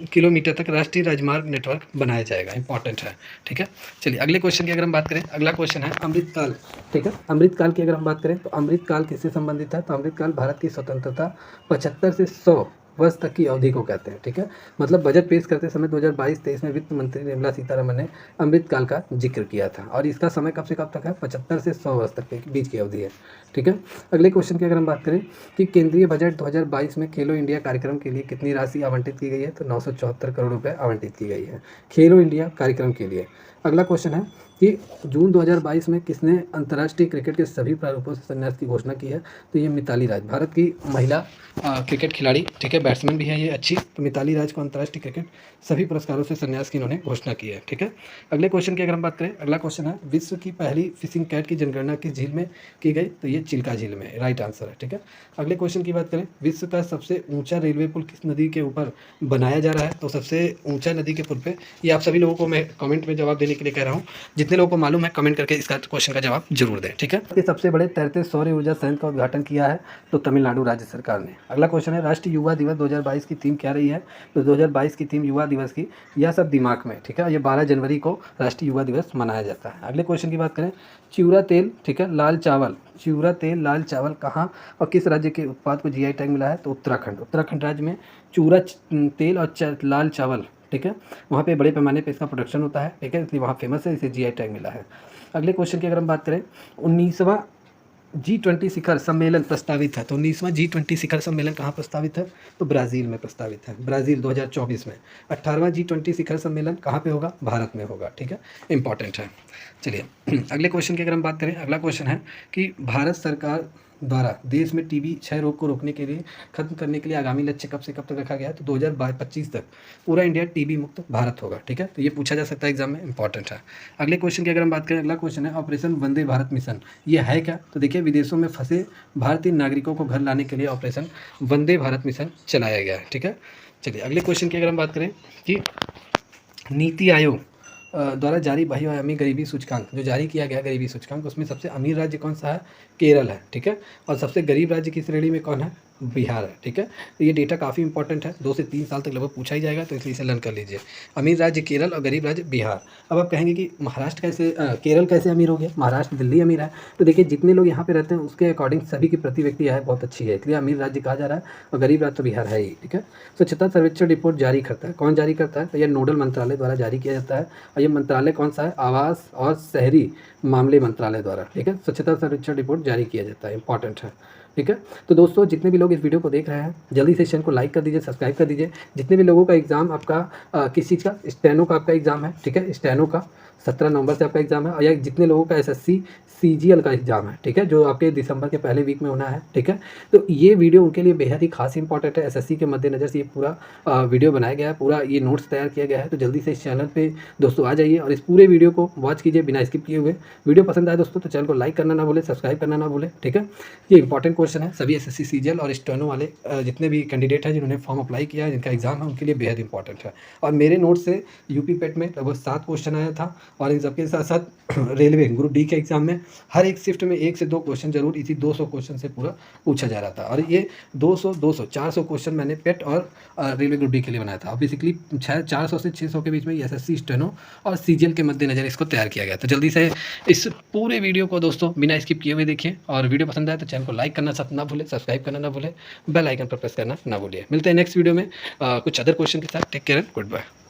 किलोमीटर तक राष्ट्रीय राजमार्ग नेटवर्क बनाया जाएगा, इंपॉर्टेंट है, ठीक है। चलिए अगले क्वेश्चन की अगर हम बात करें, अगला क्वेश्चन है अमृतकाल, ठीक है, अमृतकाल की अगर हम बात करें तो अमृतकाल किससे संबंधित है? तो अमृतकाल भारत की स्वतंत्रता 75 से 100 वर्ष तक की अवधि को कहते हैं, ठीक है। मतलब बजट पेश करते समय 2022-23 में वित्त मंत्री निर्मला सीतारमण ने अमृतकाल का जिक्र किया था और इसका समय कब से कब तक है? 75 से 100 वर्ष तक के बीच की अवधि है, ठीक है। अगले क्वेश्चन की अगर हम बात करें कि केंद्रीय बजट 2022 में खेलो इंडिया कार्यक्रम के लिए कितनी राशि आवंटित की गई है? तो 974 करोड़ रुपये आवंटित की गई है खेलो इंडिया कार्यक्रम के लिए। अगला क्वेश्चन है कि जून 2022 में किसने अंतर्राष्ट्रीय क्रिकेट के सभी प्रारूपों से संन्यास की घोषणा की है? तो ये मिताली राज, भारत की महिला क्रिकेट खिलाड़ी, ठीक है, बैट्समैन भी है ये अच्छी। तो मिताली राज को अंतर्राष्ट्रीय क्रिकेट सभी पुरस्कारों से संन्यास की इन्होंने घोषणा की है, ठीक है। अगले क्वेश्चन की अगर हम बात करें, अगला क्वेश्चन है, विश्व की पहली फिशिंग कैट की जनगणना किस झील में की गई? तो ये चिल्का झील में, राइट आंसर है, ठीक है। अगले क्वेश्चन की बात करें, विश्व का सबसे ऊंचा रेलवे पुल किस नदी के ऊपर बनाया जा रहा है? तो सबसे ऊंचा नदी के पुल पे, ये आप सभी लोगों को मैं कमेंट में जवाब देने के लिए कह रहा हूँ। जितने लोगों को मालूम है कमेंट करके इसका क्वेश्चन का जवाब जरूर दें, ठीक है। सबसे बड़े तैरते सौर ऊर्जा संयंत्र का उद्घाटन किया है? तो तमिलनाडु राज्य सरकार ने। अगला क्वेश्चन है, राष्ट्रीय युवा दिवस 2022 की थीम क्या रही है? तो 2022 की थीम युवा दिवस की, यह सब दिमाग में, ठीक है, ये 12 जनवरी को राष्ट्रीय युवा दिवस मनाया जाता है। अगले क्वेश्चन की बात करें, चिवड़ा तेल, ठीक है, चिवड़ा तेल लाल चावल कहाँ और किस राज्य के उत्पाद को जीआई टैग मिला है? तो उत्तराखंड राज्य में चिवड़ा तेल और लाल चावल, ठीक है, वहाँ पे बड़े पैमाने पे इसका प्रोडक्शन होता है, ठीक है, इसलिए वहाँ फेमस है, इसे जीआई टैग मिला है। अगले क्वेश्चन की अगर हम बात करें, 19वां G20 शिखर सम्मेलन प्रस्तावित है। तो 19वां G20 शिखर सम्मेलन कहाँ प्रस्तावित है? तो ब्राज़ील में प्रस्तावित है, ब्राज़ील 2024 में। 18वां G20 शिखर सम्मेलन कहाँ पे होगा? भारत में होगा, ठीक है, इंपॉर्टेंट है। चलिए अगले क्वेश्चन की अगर हम बात करें, अगला क्वेश्चन है कि भारत सरकार द्वारा देश में टीबी क्षय रोग को रोकने के लिए, खत्म करने के लिए आगामी लक्ष्य कब से कब तक रखा गया है? तो 2025 तक पूरा इंडिया टीबी मुक्त भारत होगा, ठीक है। तो ये पूछा जा सकता है एग्जाम में, इंपॉर्टेंट है। अगले क्वेश्चन की अगर हम बात करें, अगला क्वेश्चन है ऑपरेशन वंदे भारत मिशन, ये है क्या? तो देखिए, विदेशों में फंसे भारतीय नागरिकों को घर लाने के लिए ऑपरेशन वंदे भारत मिशन चलाया गया है, ठीक है। चलिए अगले क्वेश्चन की अगर हम बात करें कि नीति आयोग द्वारा जारी बहुआयामी गरीबी सूचकांक जो जारी किया गया गरीबी सूचकांक, उसमें सबसे अमीर राज्य कौन सा है? केरल है, ठीक है, और सबसे गरीब राज्य की श्रेणी में कौन है? बिहार है, ठीक है। तो ये डेटा काफ़ी इंपॉर्टेंट है, 2 से 3 साल तक लगभग पूछा ही जाएगा, तो इसलिए इसे लर्न कर लीजिए। अमीर राज्य केरल और गरीब राज्य बिहार। अब आप कहेंगे कि महाराष्ट्र कैसे, केरल कैसे अमीर हो गया? महाराष्ट्र, दिल्ली अमीर है। तो देखिए, जितने लोग यहाँ पे रहते हैं उसके अकॉर्डिंग सभी की प्रति व्यक्ति आय बहुत अच्छी है, इसलिए अमीर राज्य कहा जा रहा है, और गरीब राज्य तो बिहार है ही, ठीक है। स्वच्छता सर्वेक्षण रिपोर्ट जारी करता है, कौन जारी करता है? तो यह नोडल मंत्रालय द्वारा जारी किया जाता है, और ये मंत्रालय कौन सा है? आवास और शहरी मामले मंत्रालय द्वारा, ठीक है, स्वच्छता सर्वेक्षण रिपोर्ट जारी किया जाता है, इंपॉर्टेंट है। ठीक है। तो दोस्तों जितने भी लोग इस वीडियो को देख रहे हैं जल्दी से इस चैनल को लाइक कर दीजिए, सब्सक्राइब कर दीजिए। जितने भी लोगों का एग्ज़ाम आपका किस चीज़ का, स्टेनो का आपका एग्ज़ाम है, ठीक है, स्टेनो का 17 नवंबर से आपका एग्ज़ाम है, और या जितने लोगों का एसएससी सीजीएल का एग्ज़ाम है, ठीक है, जो आपके दिसंबर के पहले वीक में होना है, ठीक है। तो ये वीडियो उनके लिए बेहद ही खास इंपॉर्टेंट है। एसएससी के मद्देनज़र से ये पूरा वीडियो बनाया गया है, पूरा ये नोट्स तैयार किया गया है। तो जल्दी से इस चैनल पे दोस्तों आ जाइए और इस पूरे वीडियो को वॉच कीजिए बिना स्किप किए हुए। वीडियो पसंद आए दोस्तों तो चैनल को लाइक करना ना भूलें, सब्सक्राइब करना ना भूलें, ठीक है। ये इंपॉर्टेंट क्वेश्चन है, सभी एसएससी सीजीएल और स्टेनो वाले जितने भी कैंडिडेट हैं जिन्होंने फॉर्म अप्लाई किया है, जिनका एग्जाम है, उनके लिए बेहद इंपॉर्टेंट है। और मेरे नोट से यूपी पेट में लगभग 7 क्वेश्चन आया था, और इन सबके साथ साथ रेलवे ग्रुप डी के एग्जाम में हर एक शिफ्ट में 1 से 2 क्वेश्चन जरूर इसी 200 क्वेश्चन से पूरा पूछा जा रहा था। और ये 200 200 400 क्वेश्चन मैंने पेट और रेलवे ग्रुप डी के लिए बनाया था। बेसिकली 400 से 600 के बीच में एसएससी स्टेनो और सीजीएल के मद्देनजर इसको तैयार किया गया। तो जल्दी से इस पूरे वीडियो को दोस्तों बिना स्किप किए हुए देखिए, और वीडियो पसंद आए तो चैनल को लाइक करना ना भूलें, सब्सक्राइब करना ना भूलें, बेल आइकन पर प्रेस करना ना भूलिए। मिलते हैं नेक्स्ट वीडियो में कुछ अदर क्वेश्चन के साथ। Take care and good bye.